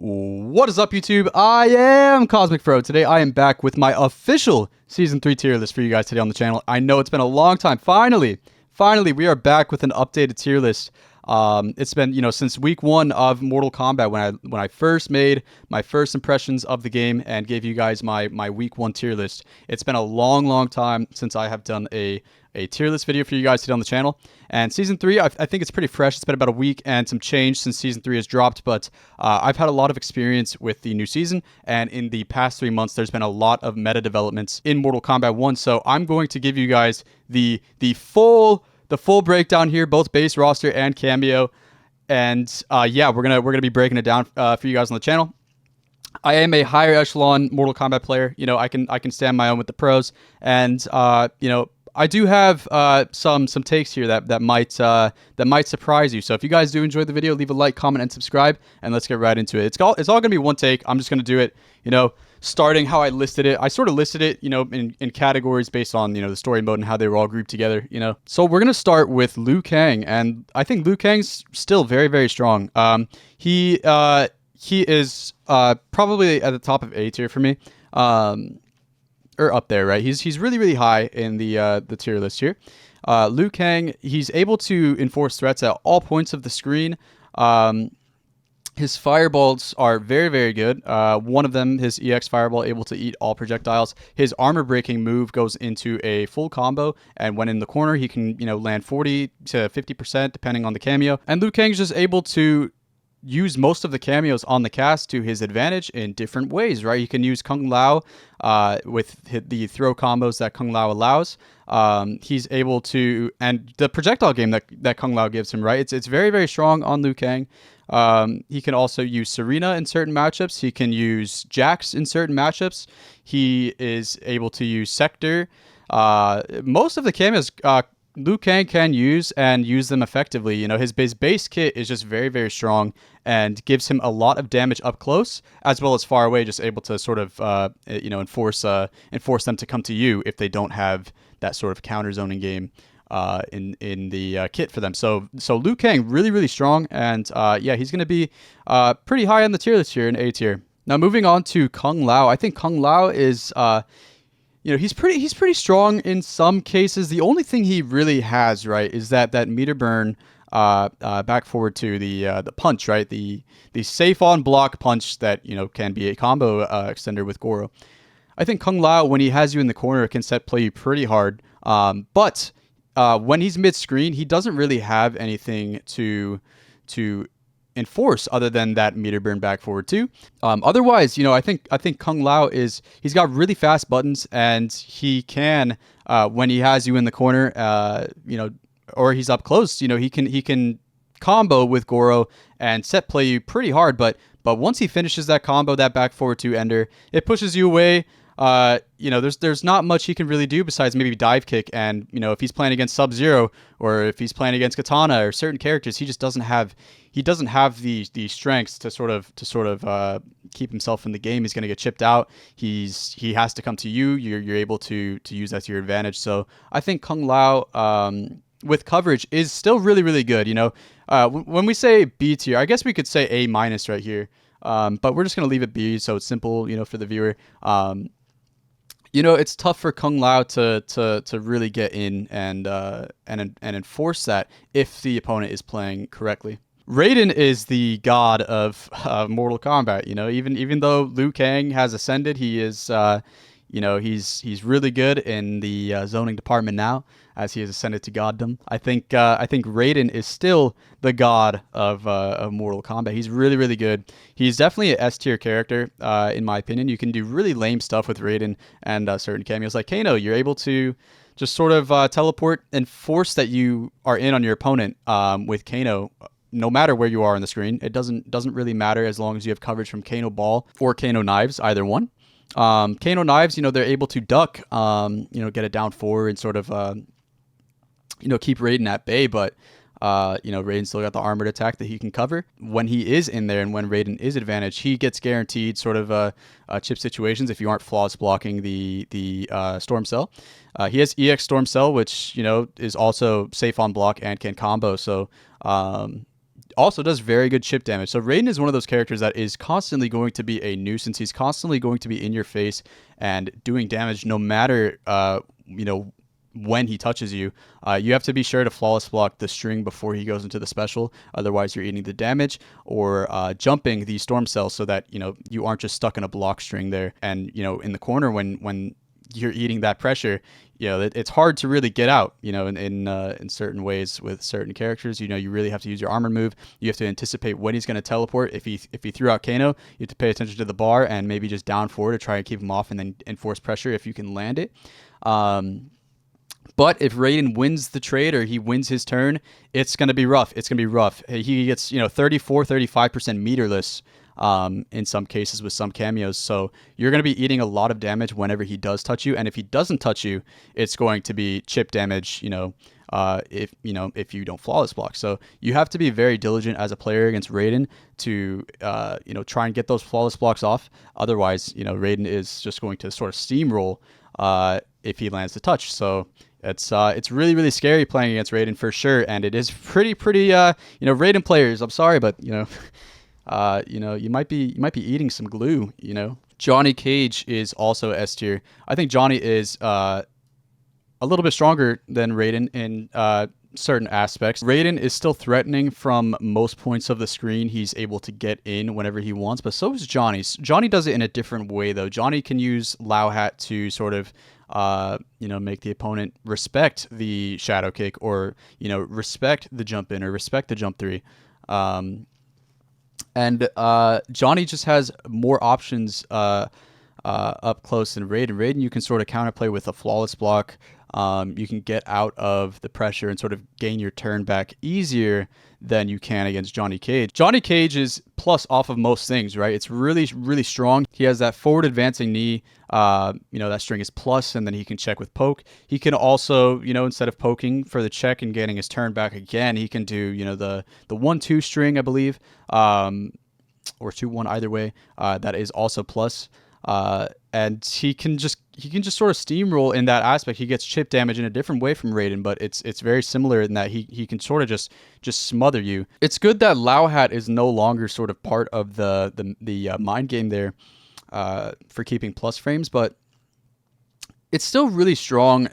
What is up, YouTube? I am Cosmic Fro. Today I am back with my official Season 3 tier list for you guys today on the channel. I know it's been a long time. Finally, we are back with an updated tier list. It's been, since week 1 of Mortal Kombat when I first made my first impressions of the game and gave you guys my week 1 tier list. It's been a long time since I have done a tier list video for you guys today on the channel. And Season 3, I think it's pretty fresh. It's been about a week and some change since Season 3 has dropped, but I've had a lot of experience with the new season, and in the past 3 months, there's been a lot of meta developments in Mortal Kombat 1, so I'm going to give you guys the full breakdown here, both base roster and cameo, and yeah, we're gonna be breaking it down for you guys on the channel. I am a higher echelon Mortal Kombat player. I can stand my own with the pros, and I do have some takes here that might surprise you. So if you guys do enjoy the video, leave a like, comment, and subscribe, and let's get right into it. It's all gonna be one take. I'm just gonna do it, starting how I listed it. I sort of listed it, in categories based on, the story mode and how they were all grouped together, So we're going to start with Liu Kang, and I think Liu Kang's still very, very strong. He is probably at the top of A tier for me, or up there, right? He's really, really high in the tier list here. Liu Kang, he's able to enforce threats at all points of the screen. His fireballs are very, very good. One of them, his EX fireball, able to eat all projectiles. His armor breaking move goes into a full combo, and when in the corner, he can, land 40 to 50% depending on the cameo. And Liu Kang's just able to use most of the cameos on the cast to his advantage in different ways, right? You can use Kung Lao with the throw combos that Kung Lao allows. He's able to, and the projectile game that Kung Lao gives him, right? It's very, very strong on Liu Kang. He can also use Serena in certain matchups. He can use Jax in certain matchups. He is able to use Sector. Most of the cameos Liu Kang can use them effectively. His base kit is just very, very strong and gives him a lot of damage up close as well as far away, just able to sort of enforce them to come to you if they don't have that sort of counter zoning game in the kit for them. So Liu Kang really, really strong, and yeah, he's going to be pretty high on the tier list here in A tier. Now moving on to Kung Lao. I think Kung Lao is he's pretty strong in some cases. The only thing he really has, right, is that meter burn back forward to the punch, right? The safe on block punch that can be a combo extender with Goro. I think Kung Lao, when he has you in the corner, can set play you pretty hard. But when he's mid screen, he doesn't really have anything to enforce other than that meter burn back forward too. Otherwise, I think Kung Lao he's got really fast buttons, and he can when he has you in the corner, or he's up close, he can combo with Goro and set play you pretty hard. But once he finishes that combo, that back forward 2 ender, it pushes you away. There's not much he can really do besides maybe dive kick, and if he's playing against Sub-Zero or if he's playing against Katana or certain characters, he just doesn't have the strengths to sort of keep himself in the game. He's going to get chipped out. He has to come to you. You're able to use that to your advantage. So I think Kung Lao with coverage is still really, really good. When we say B tier, I guess we could say A- right here, but we're just going to leave it B so it's simple, for the viewer. It's tough for Kung Lao to really get in and enforce that if the opponent is playing correctly. Raiden is the god of Mortal Kombat. Even though Liu Kang has ascended, he is he's really good in the zoning department now, as he has ascended to goddom. I think Raiden is still the god of Mortal Kombat. He's really, really good. He's definitely an S tier character, in my opinion. You can do really lame stuff with Raiden and certain cameos like Kano. You're able to just sort of teleport and force that you are in on your opponent with Kano. No matter where you are on the screen, it doesn't really matter as long as you have coverage from Kano Ball or Kano Knives, either one. Kano Knives, they're able to duck, get it down forward and sort of, keep Raiden at bay, but, Raiden's still got the armored attack that he can cover. When he is in there and when Raiden is advantage, he gets guaranteed sort of chip situations if you aren't flawless blocking the Storm Cell. He has EX Storm Cell, which, is also safe on block and can combo, so also does very good chip damage. So Raiden is one of those characters that is constantly going to be a nuisance. He's constantly going to be in your face and doing damage no matter, when he touches you. You have to be sure to flawless block the string before he goes into the special. Otherwise, you're eating the damage, or jumping the storm cells so that, you aren't just stuck in a block string there. And, in the corner when you're eating that pressure, it's hard to really get out, in certain ways with certain characters. You really have to use your armor move. You have to anticipate when he's going to teleport. If he threw out Kano, you have to pay attention to the bar and maybe just down forward to try and keep him off, and then enforce pressure if you can land it. But if Raiden wins the trade or he wins his turn, it's going to be rough. It's going to be rough. He gets, 34, 35% meterless in some cases with some cameos. So you're going to be eating a lot of damage whenever he does touch you. And if he doesn't touch you, it's going to be chip damage, if you don't flawless block. So you have to be very diligent as a player against Raiden to, try and get those flawless blocks off. Otherwise, Raiden is just going to sort of steamroll if he lands the touch. So it's really, really scary playing against Raiden for sure. And it is pretty, Raiden players, I'm sorry, but, you might be eating some glue, Johnny Cage is also S tier. I think Johnny is a little bit stronger than Raiden in certain aspects. Raiden is still threatening from most points of the screen. He's able to get in whenever he wants, but so is Johnny. Johnny does it in a different way, though. Johnny can use Lao Hat to sort of make the opponent respect the shadow kick, or, respect the jump in, or respect the jump 3. And Johnny just has more options up close than Raiden. Raiden, you can sort of counterplay with a flawless block. You can get out of the pressure and sort of gain your turn back easier than you can against Johnny Cage. Johnny Cage is plus off of most things, right? It's really, really strong. He has that forward advancing knee. That string is plus, and then he can check with poke. He can also, instead of poking for the check and getting his turn back again, he can do, the 1-2 string, I believe, or 2-1 either way. That is also plus. And he can just sort of steamroll in that aspect. He gets chip damage in a different way from Raiden, but it's very similar in that he can sort of just smother you. It's good that Lao Hat is no longer sort of part of the mind game there for keeping plus frames, but it's still really strong.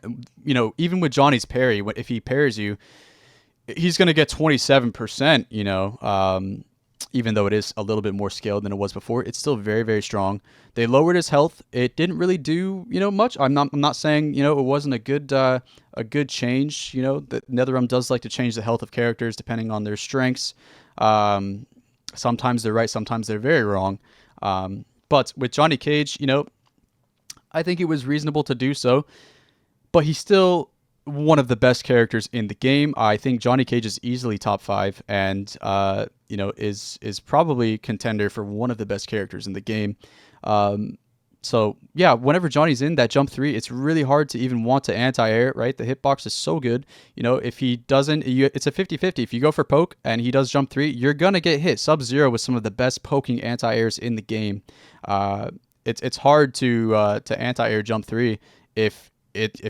Even with Johnny's parry, if he parries you, he's going to get 27%, even though it is a little bit more scaled than it was before. It's still very, very strong. They lowered his health. It didn't really do, much. I'm not saying, it wasn't a good change. The NetherRealm does like to change the health of characters depending on their strengths. Sometimes they're right, sometimes they're very wrong. But with Johnny Cage, I think it was reasonable to do so. But he's still one of the best characters in the game. I think Johnny Cage is easily top 5, and is probably contender for one of the best characters in the game. So yeah, whenever Johnny's in that jump 3, it's really hard to even want to anti-air, right? The hitbox is so good. If he doesn't, it's a 50-50. If you go for poke and he does jump 3, you're gonna get hit. Sub-Zero was some of the best poking anti-airs in the game. It's hard to anti-air jump 3 if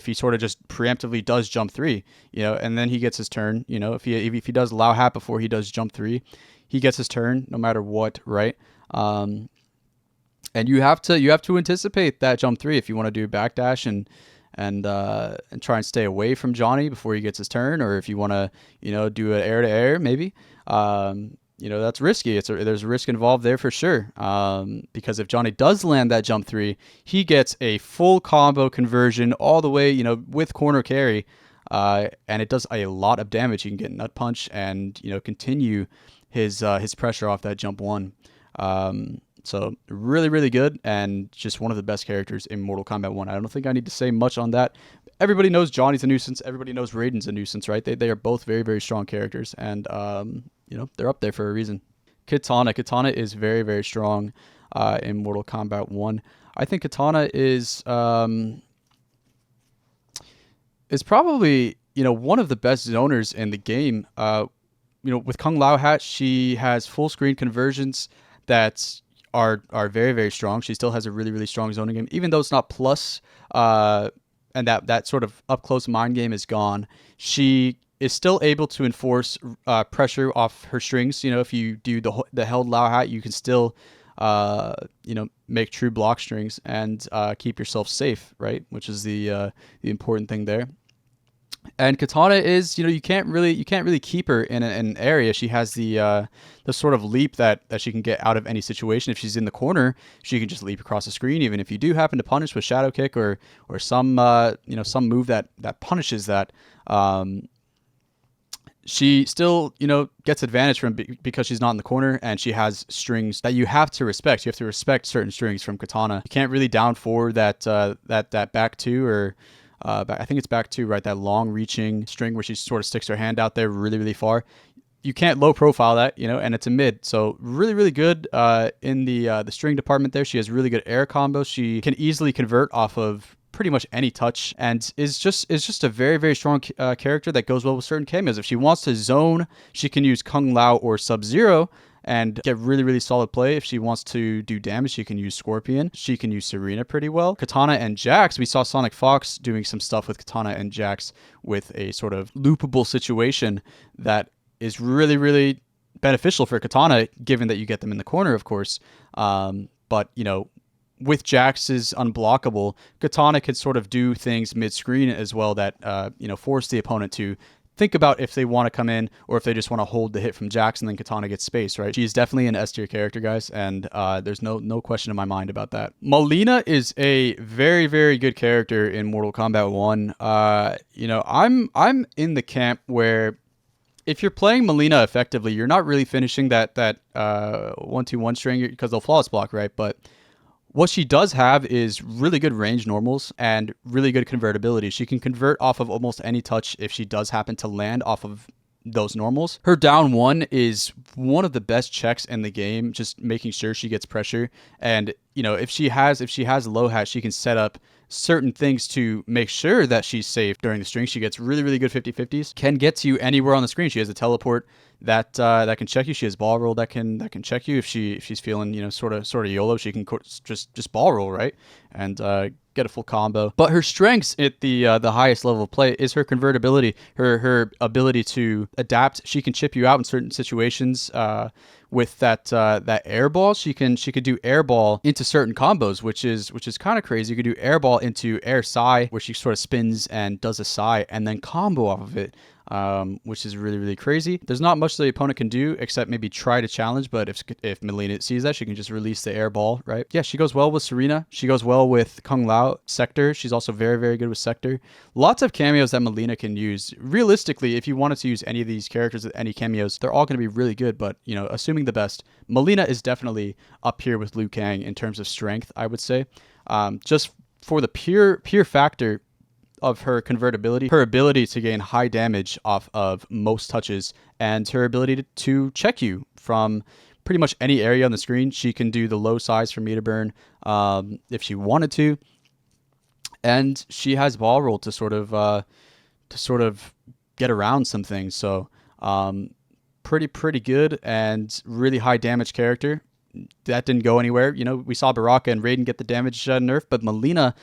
he sort of just preemptively does jump 3, and then he gets his turn. If he does Lao Hat before he does jump 3, he gets his turn no matter what, right? And you have to anticipate that jump 3 if you want to do backdash and try and stay away from Johnny before he gets his turn, or if you want to do an air to air maybe. That's risky. There's a risk involved there for sure. Because if Johnny does land that jump 3, he gets a full combo conversion all the way, with corner carry, and it does a lot of damage. He can get nut punch and continue his pressure off that jump 1. So really, really good, and just one of the best characters in Mortal Kombat 1. I don't think I need to say much on that. Everybody knows Johnny's a nuisance. Everybody knows Raiden's a nuisance, right? They are both very, very strong characters, and they're up there for a reason. Katana is very, very strong in Mortal Kombat 1. I think Katana is probably one of the best zoners in the game. With Kung Lao Hat, she has full screen conversions that are very, very strong. She still has a really, really strong zoning game, even though it's not plus, and that sort of up close mind game is gone. She is still able to enforce pressure off her strings. You know, if you do the held Lao hat, you can still make true block strings and keep yourself safe, right? Which is the important thing there. And Katana is, you can't really keep her in an area. She has the sort of leap that she can get out of any situation. If she's in the corner, she can just leap across the screen. Even if you do happen to punish with shadow kick or some some move that punishes that, she still gets advantage from because she's not in the corner, and she has strings that you have to respect. You have to respect certain strings from Katana. You can't really down forward that back two or. I think it's back two, right? That long-reaching string where she sort of sticks her hand out there really, really far. You can't low profile that, and it's a mid. So really, really good in the string department there. She has really good air combos. She can easily convert off of pretty much any touch, and is just a very, very strong character that goes well with certain cameos. If she wants to zone, she can use Kung Lao or Sub-Zero and get really, really solid play. If she wants to do damage, she can use Scorpion. She can use Serena pretty well. Katana and Jax, we saw Sonic Fox doing some stuff with Katana and Jax with a sort of loopable situation that is really, really beneficial for Katana, given that you get them in the corner, of course. But, with Jax's unblockable, Katana could sort of do things mid-screen as well that, force the opponent to think about if they want to come in or if they just want to hold the hit from Jax and then Katana gets space, right? She's definitely an S tier character, guys, and there's no question in my mind about that. Mileena is a very, very good character in Mortal Kombat 1. I'm in the camp where if you're playing Mileena effectively, you're not really finishing that 1-2-1 string because they'll flawless block, right? But what she does have is really good range normals and really good convertibility. She can convert off of almost any touch if she does happen to land off of those normals. Her down one is one of the best checks in the game, just making sure she gets pressure. And, if she has low hat, she can set up certain things to make sure that she's safe during the string. She gets really, really good 50-50s, can get to you anywhere on the screen. She has a teleport that can check you. She has ball roll that can check you if she's feeling sort of YOLO. She can just ball roll, right, and get a full combo. But her strengths at the highest level of play is her convertibility, her ability to adapt. She can chip you out in certain situations. With that air ball, she could do air ball into certain combos, which is kind of crazy. You could do air ball into air Psy, where she sort of spins and does a Psy and then combo off of it. Which is really, really crazy. There's not much the opponent can do except maybe try to challenge, but if Mileena sees that, she can just release the air ball, right? Yeah, she goes well with Serena. She goes well with Kung Lao, Sector. She's also very, very good with Sector. Lots of cameos that Mileena can use. Realistically, if you wanted to use any of these characters with any cameos, they're all going to be really good, but, assuming the best, Mileena is definitely up here with Liu Kang in terms of strength, I would say. Just for the pure factor of her convertibility, her ability to gain high damage off of most touches, and her ability to check you from pretty much any area on the screen. She can do the low size for meter burn if she wanted to, and she has ball roll to sort of get around some things. So pretty good and really high damage character. That didn't go anywhere. We saw Baraka and Raiden get the damage nerf, but Mileena,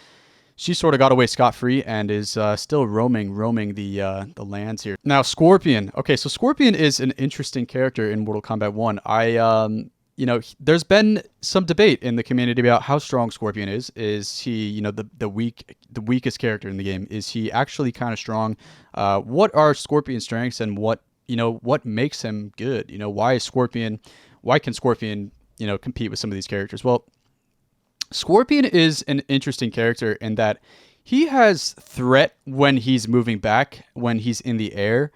she sort of got away scot-free and is still roaming the lands here. Now, Scorpion. Okay, so Scorpion is an interesting character in Mortal Kombat 1. There's been some debate in the community about how strong Scorpion is. Is he, the weakest character in the game? Is he actually kind of strong? What are Scorpion's strengths and what makes him good? Why can Scorpion, compete with some of these characters? Well, Scorpion is an interesting character in that he has threat when he's moving back, when he's in the air.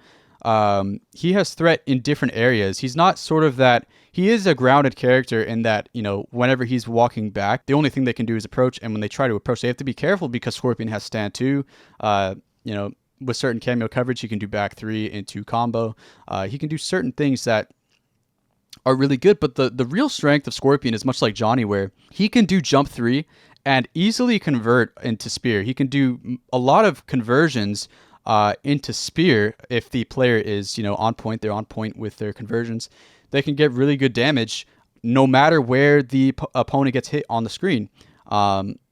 He has threat in different areas. He's not sort of that. He is a grounded character in that, whenever he's walking back, the only thing they can do is approach. And when they try to approach, they have to be careful because Scorpion has stand 2. With certain cameo coverage, he can do back 3 into combo. He can do certain things that are really good, but the real strength of Scorpion is much like Johnny, where he can do jump 3 and easily convert into spear. He can do a lot of conversions into spear if the player is on point. They're on point with their conversions. They can get really good damage no matter where the opponent gets hit on the screen.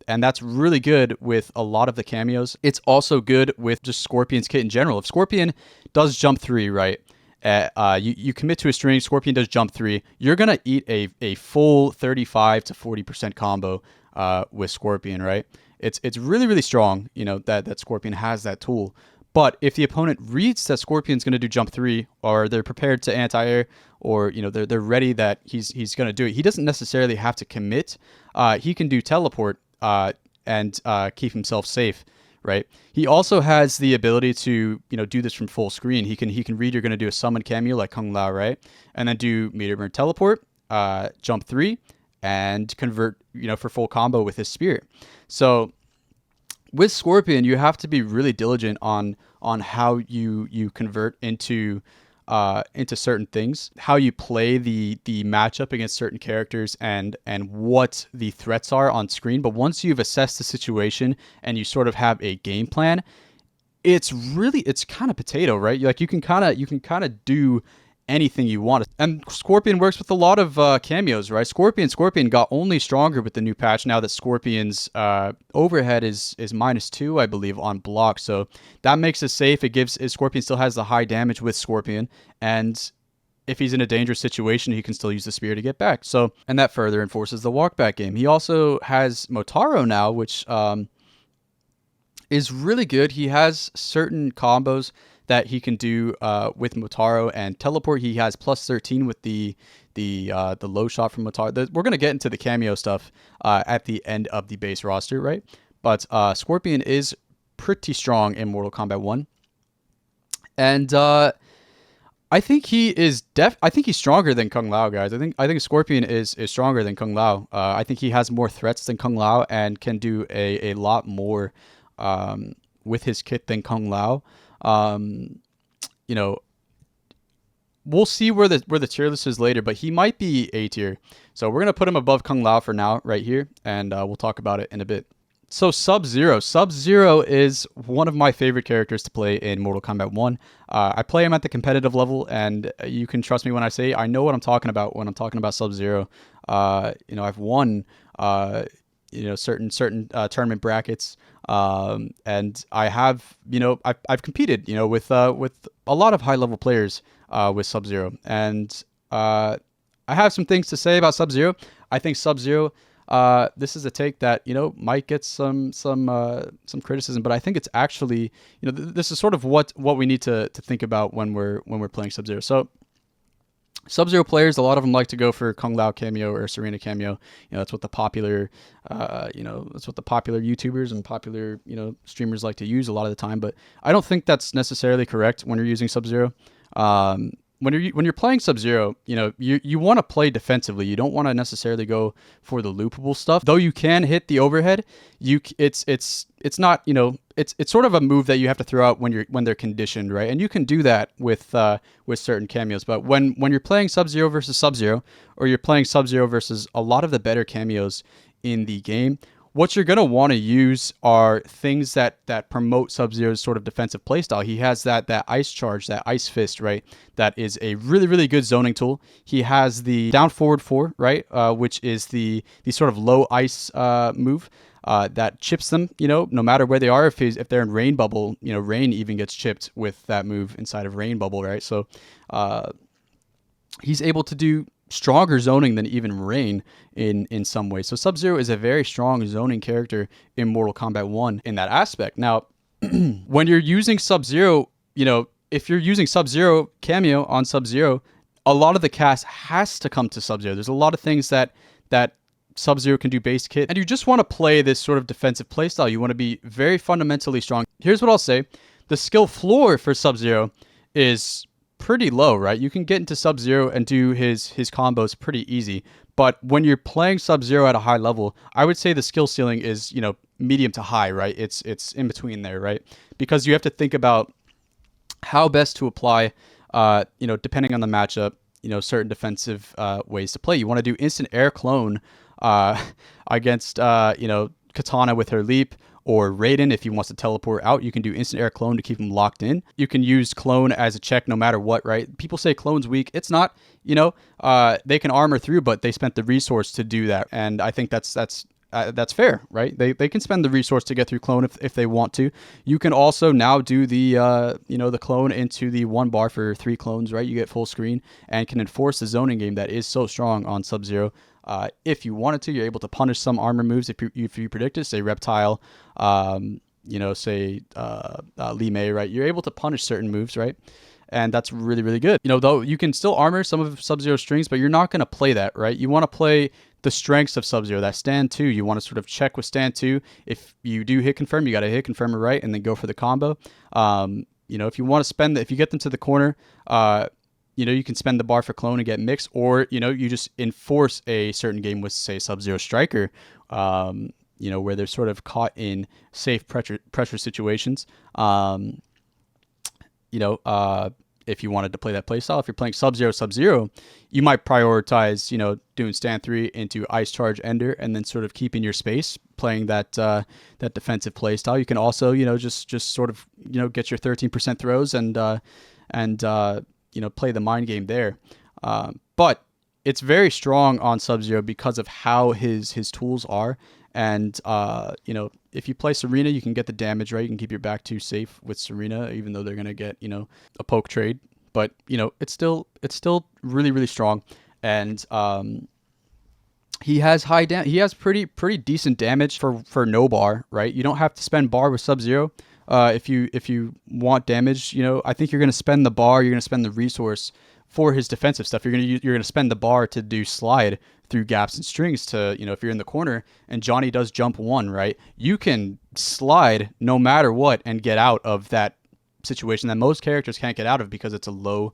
And that's really good with a lot of the cameos. It's also good with just Scorpion's kit in general. If Scorpion does jump 3, right? You commit to a string, Scorpion does jump 3, you're going to eat a full 35 to 40% combo with Scorpion, right? It's really, really strong, you know, that Scorpion has that tool. But if the opponent reads that Scorpion's going to do jump 3, or they're prepared to anti-air, or, you know, they're ready that he's going to do it, he doesn't necessarily have to commit. He can do teleport and keep himself safe, right? He also has the ability to, you know, do this from full screen. He can read you're going to do a summon cameo like Kung Lao, right? And then do meteor burn teleport, jump 3, and convert, you know, for full combo with his spirit. So with Scorpion, you have to be really diligent on how you convert into certain things, how you play the matchup against certain characters, and what the threats are on screen. But once you've assessed the situation and you sort of have a game plan, it's kind of potato, right? Like you can kind of do anything you want. And Scorpion works with a lot of cameos, right? Scorpion got only stronger with the new patch now that Scorpion's overhead is -2, I believe, on block. So that makes it safe. It gives Scorpion still has the high damage with Scorpion, and if he's in a dangerous situation, he can still use the spear to get back. So, and that further enforces the walkback game. He also has Motaro now, which is really good. He has certain combos that he can do with Motaro and teleport. He has +13 with the low shot from Motaro. We're gonna get into the cameo stuff at the end of the base roster, right? But Scorpion is pretty strong in Mortal Kombat 1, and I think he is I think he's stronger than Kung Lao, guys. I think Scorpion is stronger than Kung Lao. I think he has more threats than Kung Lao and can do a lot more with his kit than Kung Lao. You know, we'll see where the tier list is later, but he might be A tier. So we're gonna put him above Kung Lao for now, right here, and we'll talk about it in a bit. So Sub-Zero. Sub-Zero is one of my favorite characters to play in Mortal Kombat 1. I play him at the competitive level, and you can trust me when I say I know what I'm talking about when I'm talking about Sub-Zero. You know, I've won you know, certain tournament brackets, and I have, you know, I've competed, you know, with a lot of high level players with Sub-Zero, and I have some things to say about Sub-Zero. I think Sub-Zero, this is a take that, you know, might get some criticism, but I think it's actually, you know, this is sort of what we need to think about when we're playing Sub-Zero. So Sub-Zero players, a lot of them like to go for Kung Lao cameo or Serena cameo. You know, that's what the popular, you know, that's what the popular YouTubers and popular, you know, streamers like to use a lot of the time. But I don't think that's necessarily correct when you're using Sub-Zero. When you're playing Sub-Zero, you know, you want to play defensively. You don't want to necessarily go for the loopable stuff. Though you can hit the overhead, it's not, you know, it's sort of a move that you have to throw out when they're conditioned, right? And you can do that with certain cameos. But when you're playing Sub-Zero versus Sub-Zero, or you're playing Sub-Zero versus a lot of the better cameos in the game, what you're going to want to use are things that promote Sub-Zero's sort of defensive playstyle. He has that ice charge, that ice fist, right? That is a really, really good zoning tool. He has the down forward 4, right? Which is the sort of low ice move that chips them, you know, no matter where they are. If they're in rain bubble, you know, rain even gets chipped with that move inside of rain bubble, right? So he's able to do stronger zoning than even Rain in some ways. So Sub-Zero is a very strong zoning character in Mortal Kombat 1 in that aspect. Now, when you're using Sub-Zero, you know, if you're using Sub-Zero cameo on Sub-Zero, a lot of the cast has to come to Sub-Zero. There's a lot of things that Sub-Zero can do base kit, and you just want to play this sort of defensive playstyle. You want to be very fundamentally strong. Here's what I'll say. The skill floor for Sub-Zero is pretty low, right? You can get into Sub-Zero and do his combos pretty easy. But when you're playing Sub-Zero at a high level, I would say the skill ceiling is, you know, medium to high, right? It's in between there, right? Because you have to think about how best to apply, you know, depending on the matchup, you know, certain defensive ways to play. You want to do instant air clone against, you know, Katana with her leap, or Raiden, if he wants to teleport out, you can do instant air clone to keep him locked in. You can use clone as a check no matter what, right? People say clone's weak. It's not, you know, they can armor through, but they spent the resource to do that. And I think that's that's fair, right? They can spend the resource to get through clone if they want to. You can also now do the the clone into the 1 bar for 3 clones, right? You get full screen and can enforce the zoning game that is so strong on Sub-Zero. If you wanted to, you're able to punish some armor moves if you predict it, say Reptile, say Lee May, right? You're able to punish certain moves, right? And that's really, really good. Though you can still armor some of Sub-Zero strings, but you're not going to play that, right? You want to play the strengths of Sub-Zero, that stand 2. You want to sort of check with stand 2. If you do hit confirm, you got to hit confirm right and then go for the combo. If you want to spend, if you get them to the corner, you can spend the bar for clone and get mix, or, you just enforce a certain game with, say, Sub-Zero Striker, where they're sort of caught in safe pressure situations. If you wanted to play that playstyle, if you're playing Sub-Zero, you might prioritize, doing stand 3 into Ice Charge Ender and then sort of keeping your space, playing that defensive playstyle. You can also, just sort of, get your 13% throws and play the mind game there. But it's very strong on Sub-Zero because of how his tools are. And, if you play Serena, you can get the damage, right? You can keep your back 2 safe with Serena, even though they're going to get, a poke trade. But, it's still really, really strong. And he has he has pretty decent damage for no bar, right? You don't have to spend bar with Sub-Zero. If you want damage, I think you're going to spend the bar, you're going to spend the resource for his defensive stuff. You're going to spend the bar to do slide through gaps and strings to, if you're in the corner and Johnny does jump 1, right? You can slide no matter what and get out of that situation that most characters can't get out of because it's a low,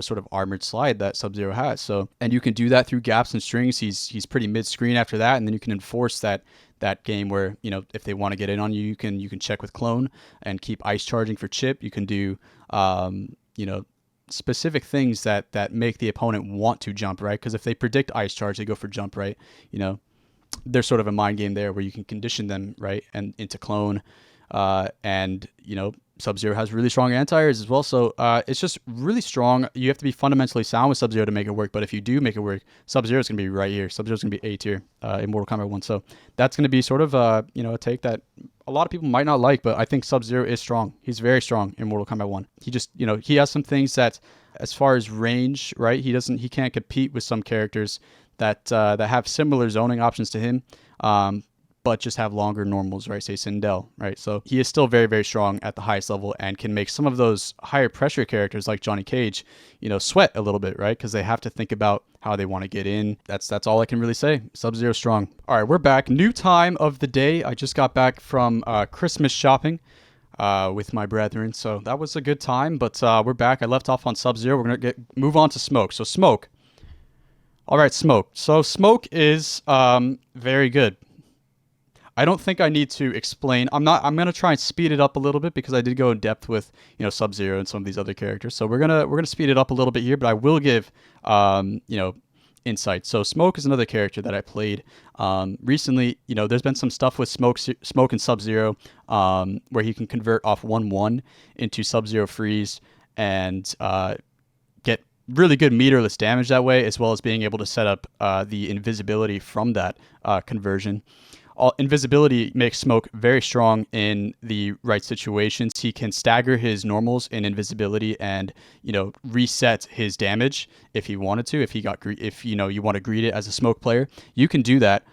sort of armored slide that Sub-Zero has. So, and you can do that through gaps and strings. He's pretty mid-screen after that, and then you can enforce that game where, if they want to get in on you, you can check with clone and keep ice charging for chip. You can do specific things that make the opponent want to jump, right? Because if they predict ice charge, they go for jump, right? There's sort of a mind game there where you can condition them, right, and into clone. And Sub-Zero has really strong anti-airs as well, so it's just really strong. You have to be fundamentally sound with Sub-Zero to make it work, but if you do make it work, Sub-Zero is going to be right here. Sub-Zero is going to be A tier in Mortal Kombat 1, so that's going to be sort of a take that a lot of people might not like, but I think Sub-Zero is strong. He's very strong in Mortal Kombat 1. He just, he has some things that, as far as range, right, he can't compete with some characters that have similar zoning options to him, but just have longer normals, right? Say Sindel, right? So he is still very, very strong at the highest level and can make some of those higher pressure characters like Johnny Cage, sweat a little bit, right? Because they have to think about how they want to get in. That's all I can really say. Sub-Zero strong. All right, we're back. New time of the day. I just got back from Christmas shopping with my brethren, so that was a good time. But we're back. I left off on Sub-Zero. We're gonna move on to Smoke. So Smoke. All right, Smoke. So Smoke is very good. I don't think I need to explain. I'm gonna try and speed it up a little bit because I did go in depth with Sub-Zero and some of these other characters. So we're gonna speed it up a little bit here, but I will give insight. So Smoke is another character that I played recently. There's been some stuff with Smoke and Sub-Zero where he can convert off 1/1 into Sub-Zero freeze and get really good meterless damage that way, as well as being able to set up the invisibility from that conversion. Invisibility makes Smoke very strong in the right situations. He can stagger his normals in invisibility and reset his damage if he wanted to. If you want to greet it as a Smoke player, you can do that.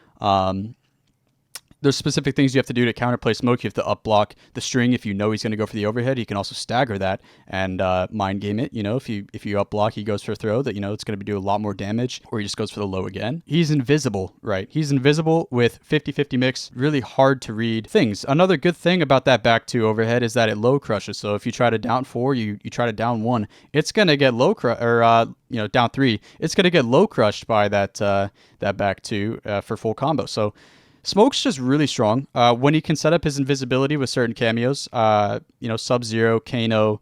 There's specific things you have to do to counterplay Smoke. You have to up block the string if you know he's going to go for the overhead. You can also stagger that and mind game it. If you up block, he goes for a throw that it's going to do a lot more damage, or he just goes for the low again. He's invisible, right? He's invisible with 50-50 mix. Really hard to read things. Another good thing about that back 2 overhead is that it low crushes. So if you try to down 4, you try to down 1, it's going to get low down 3. It's going to get low crushed by that back 2 for full combo. So Smoke's just really strong when he can set up his invisibility with certain cameos. Sub-Zero, Kano.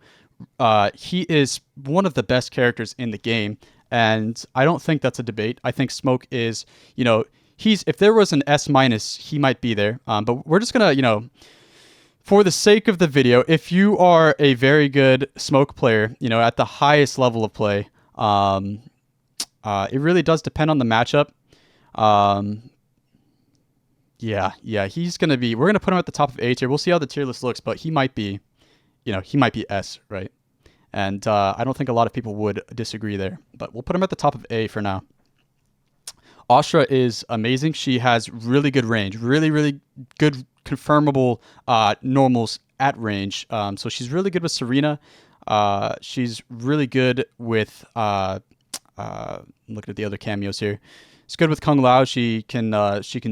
He is one of the best characters in the game, and I don't think that's a debate. I think Smoke is, if there was an S-, he might be there. But we're just gonna, for the sake of the video, if you are a very good Smoke player, at the highest level of play, it really does depend on the matchup. Yeah, he's gonna be. We're gonna put him at the top of A tier. We'll see how the tier list looks, but he might be, he might be S, right? And I don't think a lot of people would disagree there, but we'll put him at the top of A for now. Astra is amazing. She has really good range, really, really good confirmable normals at range. So she's really good with Serena. She's really good with. I'm looking at the other cameos here. It's good with Kung Lao. She can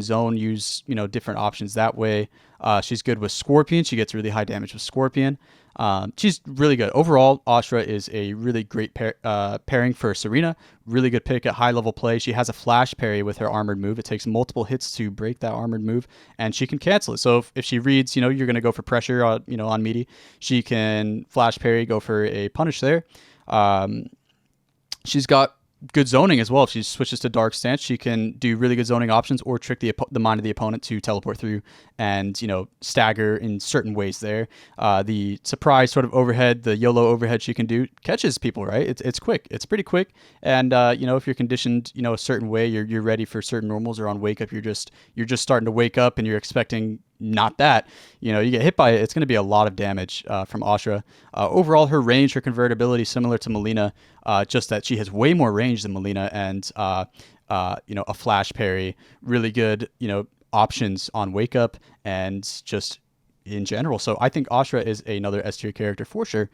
zone, use different options that way. She's good with Scorpion. She gets really high damage with Scorpion. She's really good. Overall, Astra is a really great pairing for Serena. Really good pick at high level play. She has a flash parry with her armored move. It takes multiple hits to break that armored move, and she can cancel it. So if she reads, you're going to go for pressure on meaty, she can flash parry, go for a punish there. She's got good zoning as well. If she switches to dark stance, she can do really good zoning options or trick the mind of the opponent to teleport through and stagger in certain ways there. The surprise sort of overhead, the YOLO overhead she can do catches people, right? It's quick. It's pretty quick. And if you're conditioned a certain way, you're ready for certain normals, or on wake up you're just starting to wake up and you're expecting not that, you get hit by it, it's going to be a lot of damage from Astra. Overall, her range, her convertibility, similar to Melina, just that she has way more range than Melina, and a flash parry, really good options on wake up, and just in general. So I think Astra is another S tier character for sure.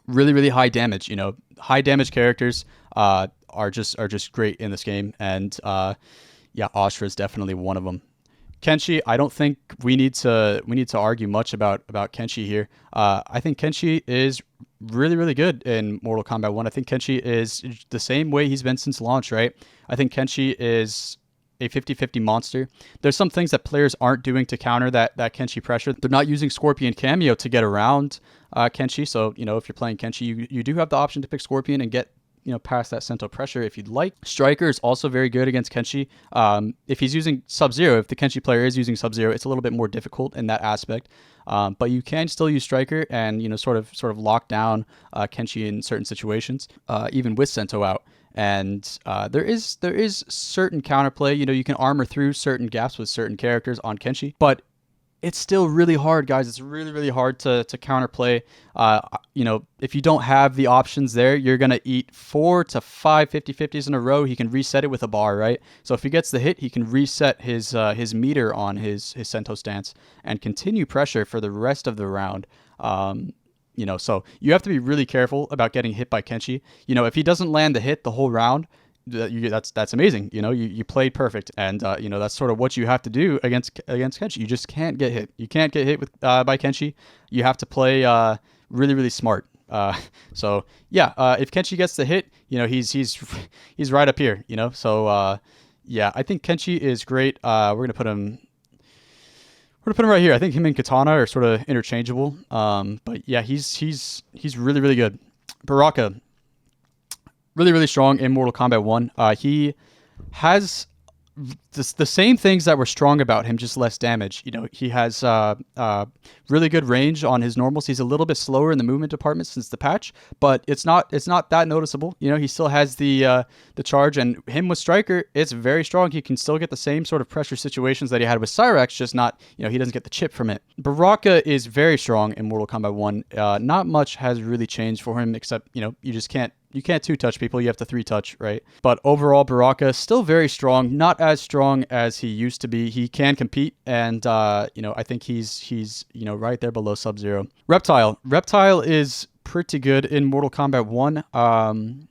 Really, really high damage. High damage characters are just great in this game, and Astra is definitely one of them. Kenshi, I don't think we need to argue much about Kenshi here. I think Kenshi is really, really good in Mortal Kombat 1. I think Kenshi is the same way he's been since launch, right? I think Kenshi is a 50-50 monster. There's some things that players aren't doing to counter that Kenshi pressure. They're not using Scorpion Cameo to get around Kenshi. So, if you're playing Kenshi, you do have the option to pick Scorpion and get past that Sento pressure if you'd like. Striker is also very good against Kenshi. If he's using Sub-Zero, if the Kenshi player is using Sub-Zero, it's a little bit more difficult in that aspect. But you can still use Striker and sort of lock down Kenshi in certain situations, even with Sento out. And there is certain counterplay. You can armor through certain gaps with certain characters on Kenshi, but it's still really hard, guys. It's really, really hard to counterplay. If you don't have the options there, you're going to eat 4 to 5 50-50s in a row. He can reset it with a bar, right? So if he gets the hit, he can reset his meter on his Sento stance and continue pressure for the rest of the round. So you have to be really careful about getting hit by Kenshi. If he doesn't land the hit the whole round, that's amazing. You played perfect, and that's sort of what you have to do against Kenshi. You just can't get hit. You can't get hit with by Kenshi. You have to play really, really smart. If Kenshi gets the hit, he's right up here. So I think Kenshi is great. We're gonna put him right here. I think him and Katana are sort of interchangeable. But yeah, he's really, really good. Baraka, really, really strong in Mortal Kombat 1. He has the same things that were strong about him, just less damage. He has really good range on his normals. He's a little bit slower in the movement department since the patch, but it's not that noticeable. He still has the charge, and him with Striker, it's very strong. He can still get the same sort of pressure situations that he had with Cyrax, just not, he doesn't get the chip from it. Baraka is very strong in Mortal Kombat 1. Not much has really changed for him, except, you just can't 2-touch people. You have to 3-touch, right? But overall, Baraka still very strong. Not as strong as he used to be. He can compete, and I think he's right there below Sub-Zero. Reptile is pretty good in Mortal Kombat 1.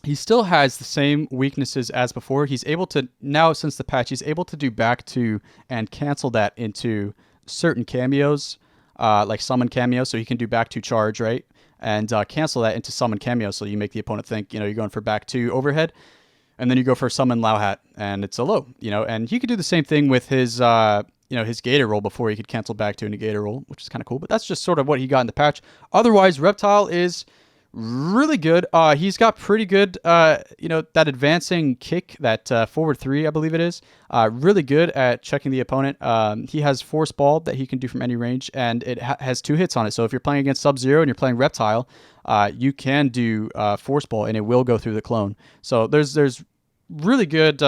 He still has the same weaknesses as before. He's able to now, since the patch, he's able to do back to and cancel that into certain cameos, like summon cameos. So he can do back to charge, right? And cancel that into summon cameo, so you make the opponent think you're going for back 2 overhead, and then you go for summon Lao Hat, and it's a low. And he could do the same thing with his his Gator roll before he could cancel back 2 into Gator roll, which is kind of cool. But that's just sort of what he got in the patch. Otherwise, Reptile is really good. He's got pretty good, that advancing kick, that forward 3, I believe it is. Really good at checking the opponent. He has Force Ball that he can do from any range, and it has 2 hits on it. So if you're playing against Sub-Zero and you're playing Reptile, you can do Force Ball, and it will go through the clone. So there's really good.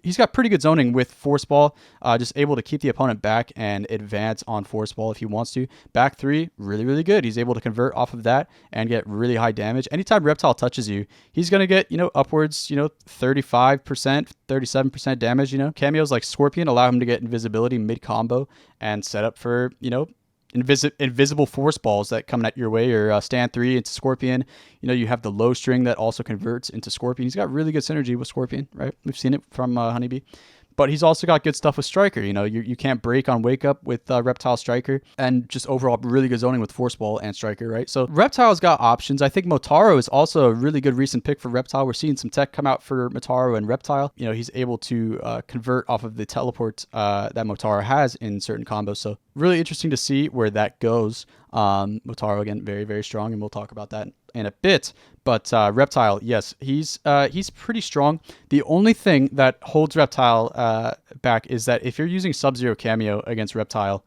He's got pretty good zoning with force ball. Just able to keep the opponent back and advance on force ball if he wants to. Back three, really, really good. He's able to convert off of that and get really high damage. Anytime Reptile touches you, he's gonna get upwards 35%, 37% damage. Cameos like Scorpion allow him to get invisibility mid combo and set up for invisible force balls that come at your way, or stand three into Scorpion. You have the low string that also converts into Scorpion. He's got really good synergy with Scorpion, right? We've seen it from Honeybee. But he's also got good stuff with Striker. You can't break on Wake Up with Reptile Striker, and just overall really good zoning with Force Ball and Striker, right? So Reptile's got options. I think Motaro is also a really good recent pick for Reptile. We're seeing some tech come out for Motaro and Reptile. He's able to convert off of the teleport that Motaro has in certain combos. So really interesting to see where that goes. Motaro, again, very, very strong, and we'll talk about that in a bit. But Reptile, yes, he's pretty strong. The only thing that holds Reptile back is that if you're using Sub-Zero Cameo against Reptile,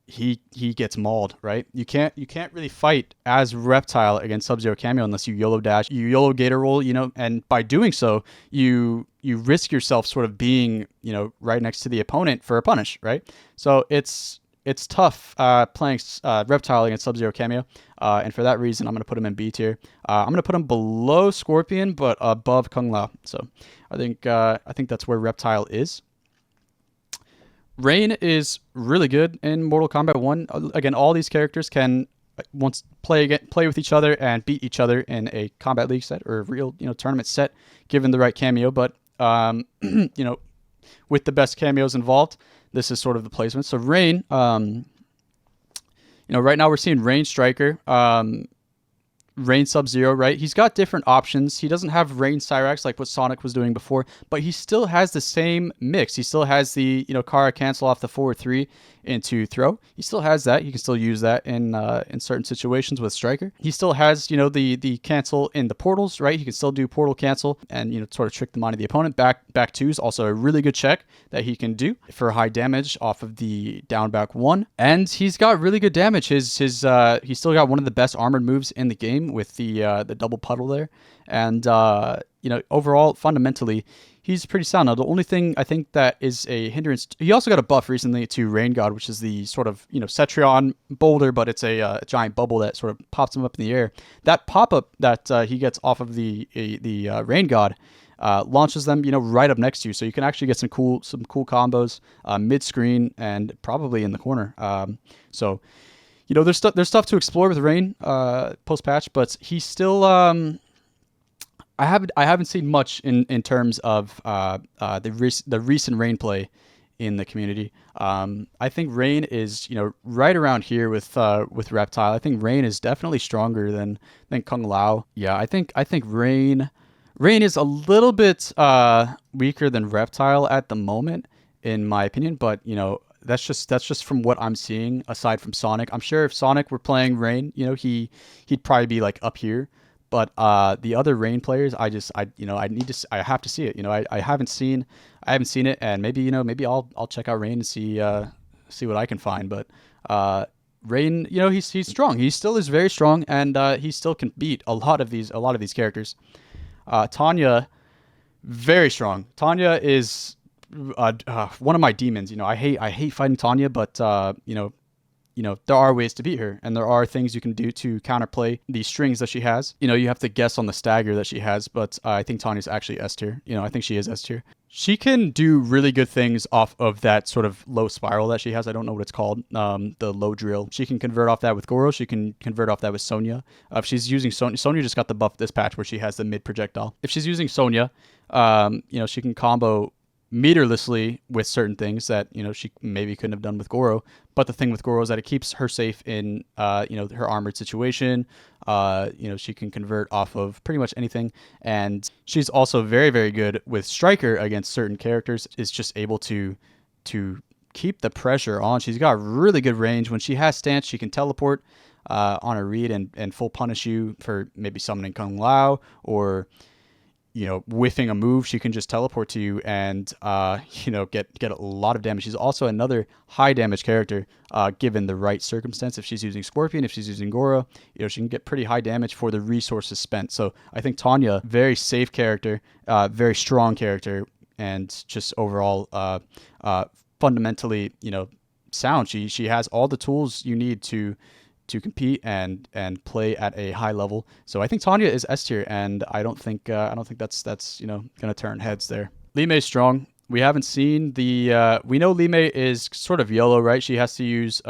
he gets mauled, right? You can't really fight as Reptile against Sub-Zero Cameo unless you YOLO dash, you YOLO Gator Roll, and by doing so, you risk yourself sort of being, right next to the opponent for a punish, right? So it's tough playing Reptile against Sub-Zero Cameo, and for that reason, I'm going to put him in B tier. I'm going to put him below Scorpion, but above Kung Lao. So I think that's where Reptile is. Rain is really good in Mortal Kombat 1. Again, all these characters can once play with each other and beat each other in a Combat League set or a real tournament set, given the right cameo. But with the best cameos involved, this is sort of the placement. So Rain, right now we're seeing Rain Striker, Rain Sub-Zero, right? He's got different options. He doesn't have Rain Cyrax like what Sonic was doing before, but he still has the same mix. He still has the, Kara cancel off the forward 3 into throw. He still has that. You can still use that in certain situations with Striker. He still has, the cancel in the portals, right? He can still do portal cancel and, sort of trick the mind of the opponent. Back 2 is also a really good check that he can do for high damage off of the down back 1. And he's got really good damage. He's still got one of the best armored moves in the game with the double puddle there. And, overall, fundamentally, he's pretty sound. Now, the only thing I think that is a hindrance, he also got a buff recently to Rain God, which is the sort of, Cetrion boulder, but it's a giant bubble that sort of pops him up in the air. That pop-up that he gets off of the Rain God launches them, right up next to you. So you can actually get some cool combos mid-screen and probably in the corner. So, there's stuff to explore with Rain post-patch, but he's still... I haven't seen much in terms of the recent Rain play in the community. I think Rain is right around here with Reptile. I think Rain is definitely stronger than Kung Lao. Yeah, I think Rain is a little bit weaker than Reptile at the moment, in my opinion. But that's just from what I'm seeing. Aside from Sonic, I'm sure if Sonic were playing Rain, he'd probably be like up here. But the other Rain players, I have to see it. I haven't seen it, and maybe I'll check out Rain and see what I can find. But Rain, he's strong. He still is very strong, and he still can beat a lot of these characters. Tanya, very strong. Tanya is one of my demons. I hate fighting Tanya, but there are ways to beat her, and there are things you can do to counterplay the strings that she has. You have to guess on the stagger that she has, but I think Tanya's actually S tier. I think she is S tier. She can do really good things off of that sort of low spiral that she has. I don't know what it's called, the low drill. She can convert off that with Goro. She can convert off that with Sonya. If she's using Sonya just got the buff this patch where she has the mid projectile. If she's using Sonya, she can combo meterlessly with certain things that she maybe couldn't have done with Goro. But the thing with Goro is that it keeps her safe in her armored situation. She can convert off of pretty much anything, and she's also very, very good with Striker against certain characters. Is just able to keep the pressure on. She's got really good range. When she has stance, she can teleport on a read and full punish you for maybe summoning Kung Lao, or whiffing a move, she can just teleport to you and, get a lot of damage. She's also another high damage character, given the right circumstance. If she's using Scorpion, if she's using Goro, she can get pretty high damage for the resources spent. So I think Tanya, very safe character, very strong character, and just overall, fundamentally, sound. She has all the tools you need to compete and play at a high level. So I think Tanya is S tier, and I don't think that's gonna turn heads there. Li Mei's strong. We haven't seen the we know Li Mei is sort of YOLO, right? She has to use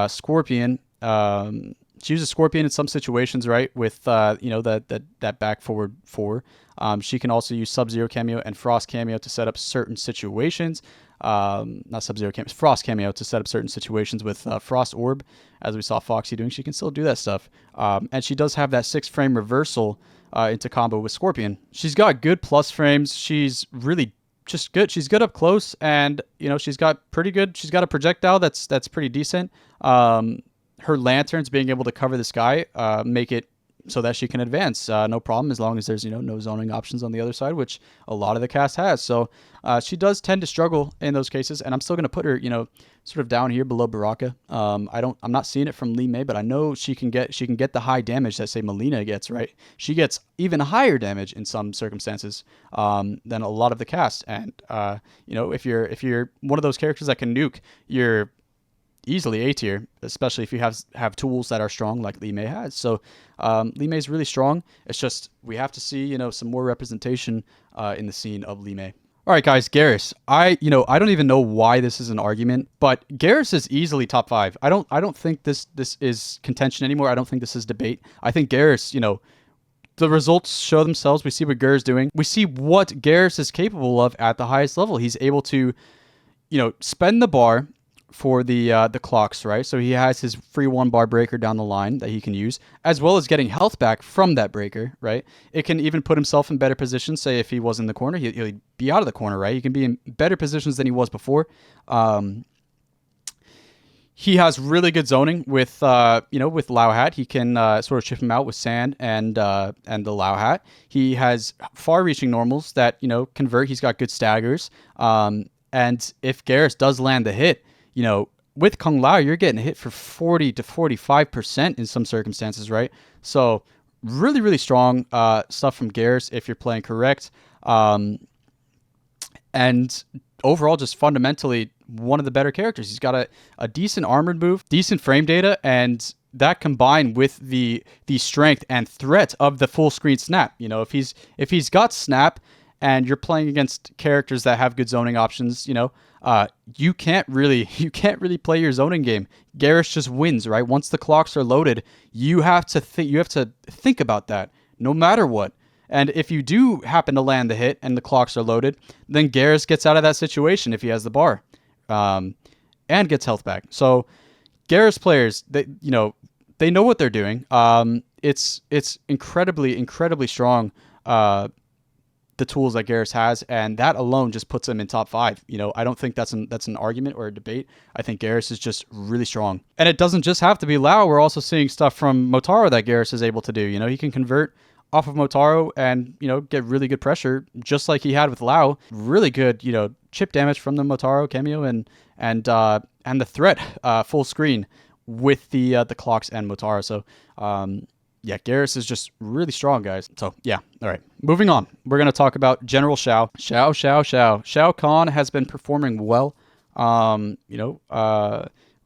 Scorpion. She uses Scorpion in some situations, right? With that back forward 4. She can also use Sub-Zero Cameo and Frost Cameo to set up certain situations. Not Sub-Zero Cameo, Frost Cameo to set up certain situations with Frost Orb, as we saw Foxy doing. She can still do that stuff. And she does have that 6-frame reversal into combo with Scorpion. She's got good plus frames. She's really just good. She's good up close, and she's got a projectile that's pretty decent. Her lanterns being able to cover the sky make it so that she can advance, no problem, as long as there's no zoning options on the other side, which a lot of the cast has. So she does tend to struggle in those cases, and I'm still going to put her sort of down here below Baraka. I'm not seeing it from Li Mei, but I know she can get the high damage that, say, Melina gets, right? She gets even higher damage in some circumstances than a lot of the cast. And if you're one of those characters that can nuke, you're easily A tier, especially if you have tools that are strong like Li Mei has. So Li Mei is really strong. It's just we have to see some more representation in the scene of Li Mei. All right, guys, Garrus. I don't even know why this is an argument, but Garrus is easily top 5. I don't think this is contention anymore. I don't think this is debate. I think Garrus, the results show themselves. We see what Garrus is doing. We see what Garrus is capable of at the highest level. He's able to, spend the bar for the clocks, right? So he has his free 1-bar breaker down the line that he can use, as well as getting health back from that breaker, right? It can even put himself in better position. Say if he was in the corner, he'd be out of the corner, right? He can be in better positions than he was before. He has really good zoning with with Lao Hat. He can sort of chip him out with Sand and the Lao Hat. He has far-reaching normals that convert. He's got good staggers. And if Garrus does land the hit, with Kung Lao, you're getting hit for 40 to 45% in some circumstances, right? So really, really strong stuff from Garrus if you're playing correct. And overall, just fundamentally one of the better characters. He's got a decent armored move, decent frame data, and that combined with the strength and threat of the full screen snap. If he's got snap and you're playing against characters that have good zoning options, you can't really play your zoning game. Garrus just wins, right? Once the clocks are loaded, you have to think about that no matter what. And if you do happen to land the hit and the clocks are loaded, then Garrus gets out of that situation if he has the bar, and gets health back. So Garrus players, they know what they're doing. It's incredibly strong. The tools that Garrus has, and that alone just puts him in top 5. I don't think that's an argument or a debate. I think Garrus is just really strong. And it doesn't just have to be Lao. We're also seeing stuff from Motaro that Garrus is able to do. He can convert off of Motaro and, get really good pressure, just like he had with Lao. Really good, chip damage from the Motaro cameo and the threat full screen with the clocks and Motaro. So, yeah, Garrus is just really strong, guys. So, yeah. All right. Moving on. We're going to talk about General Xiao. Shao Kahn has been performing well. We're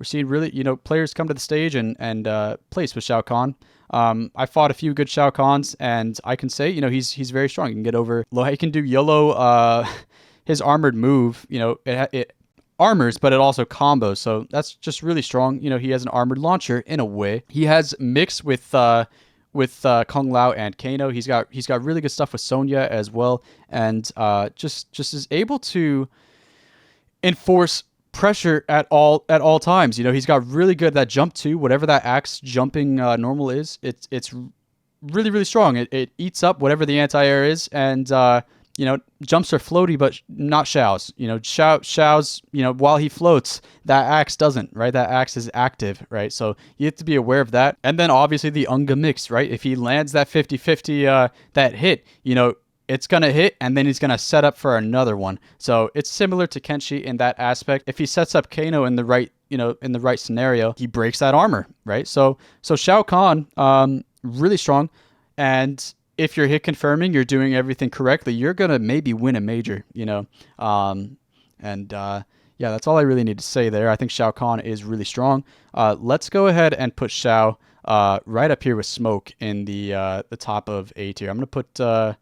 seeing really, players come to the stage and place with Shao Kahn. I fought a few good Shao Kahns, and I can say, he's very strong. He can get over low. He can do YOLO. His armored move, it armors, but it also combos. So that's just really strong. He has an armored launcher in a way. He has mixed with Kung Lao and Kano. He's got really good stuff with Sonya as well, and just is able to enforce pressure at all times. He's got really good that jump too. Whatever that axe jumping normal is, it's really, really strong. It eats up whatever the anti-air is, and jumps are floaty, but not Xiao's. Xiao's, while he floats, that axe doesn't, right? That axe is active, right? So you have to be aware of that. And then obviously the Unga mix, right? If he lands that 50-50, that hit, it's gonna hit, and then he's gonna set up for another one. So it's similar to Kenshi in that aspect. If he sets up Kano in the right, in the right scenario, he breaks that armor, right? So Shao Kahn, really strong, and if you're hit confirming, you're doing everything correctly, you're gonna maybe win a major, yeah, that's all I really need to say there. I think Shao Kahn is really strong. Let's go ahead and put Shao right up here with Smoke in the top of A tier. I'm gonna put I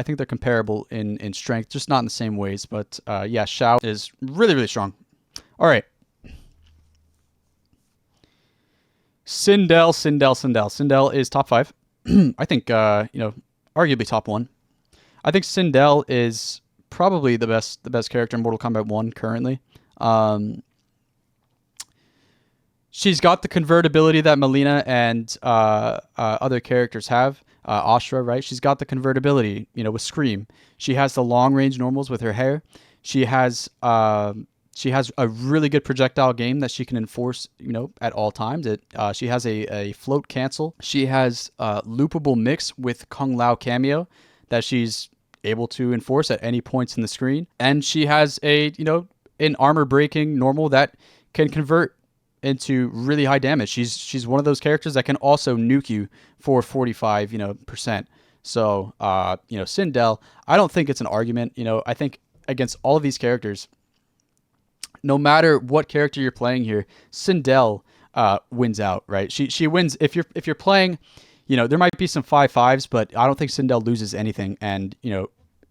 think they're comparable in strength, just not in the same ways. But yeah, Shao is really, really strong. All right, Sindel is top 5. I think arguably top 1. I think Sindel is probably the best character in Mortal Kombat 1 currently. She's got the convertibility that Melina and other characters have. Astra, right? She's got the convertibility, with Scream. She has the long range normals with her hair. She has a really good projectile game that she can enforce, at all times. She has a float cancel. She has loopable mix with Kung Lao cameo that she's able to enforce at any points in the screen. And she has an armor breaking normal that can convert into really high damage. She's one of those characters that can also nuke you for 45%. So Sindel, I don't think it's an argument. I think against all of these characters, no matter what character you're playing here, Sindel wins out, right? She wins if you're playing. There might be some 5-5s, but I don't think Sindel loses anything. And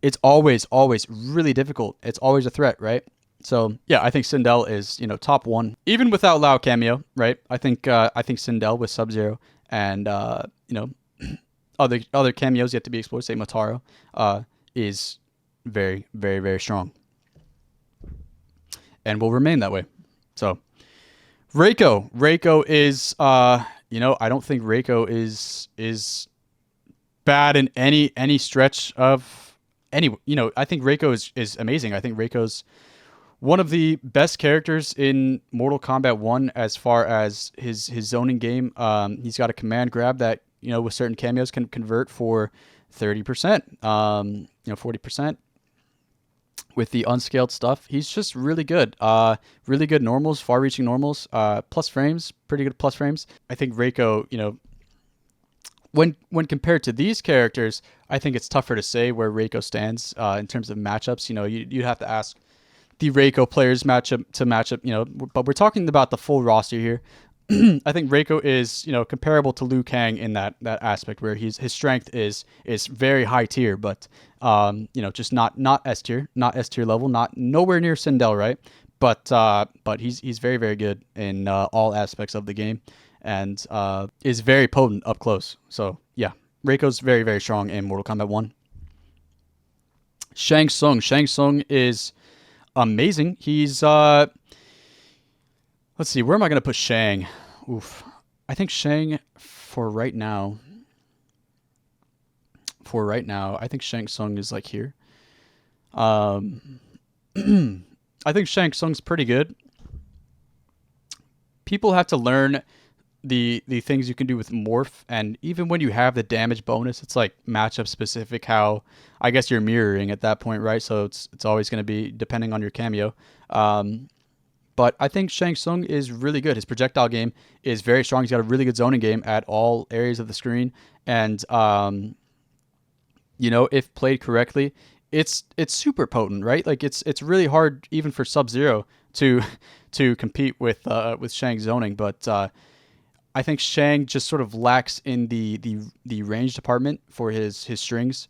it's always really difficult. It's always a threat, right? So yeah, I think Sindel is top 1, even without Lao cameo, right? I think Sindel with Sub-Zero and other cameos yet to be explored, say Motaro, is very, very, very strong, and will remain that way. So Reiko is I don't think Reiko is bad in any stretch of any. I think Reiko is amazing. I think Reiko's one of the best characters in Mortal Kombat 1 as far as his zoning game. He's got a command grab that, with certain cameos can convert for 30%, 40% with the unscaled stuff. He's just really good. Really good normals, far-reaching normals, plus frames, pretty good plus frames. I think Reiko, when compared to these characters, I think it's tougher to say where Reiko stands in terms of matchups. You'd have to ask the Reiko players matchup, but we're talking about the full roster here. I think Reiko is, comparable to Liu Kang in that aspect where his strength is very high tier, but just not S tier, not S tier level, not nowhere near Sindel, right? But he's very, very good in all aspects of the game, and is very potent up close. So yeah, Reiko's very, very strong in Mortal Kombat 1. Shang Tsung is amazing. He's let's see, where am I gonna put Shang? Oof. I think Shang for right now, I think Shang Tsung is like here. I think Shang Tsung's pretty good. People have to learn the things you can do with morph, and even when you have the damage bonus, it's like matchup specific how I guess you're mirroring at that point, right? So it's always going to be depending on your cameo. But I think Shang Tsung is really good. His projectile game is very strong. He's got a really good zoning game at all areas of the screen, and if played correctly, it's super potent, right? Like it's really hard even for Sub-Zero to compete with Shang's zoning, but I think Shang just sort of lacks in the range department for his strings.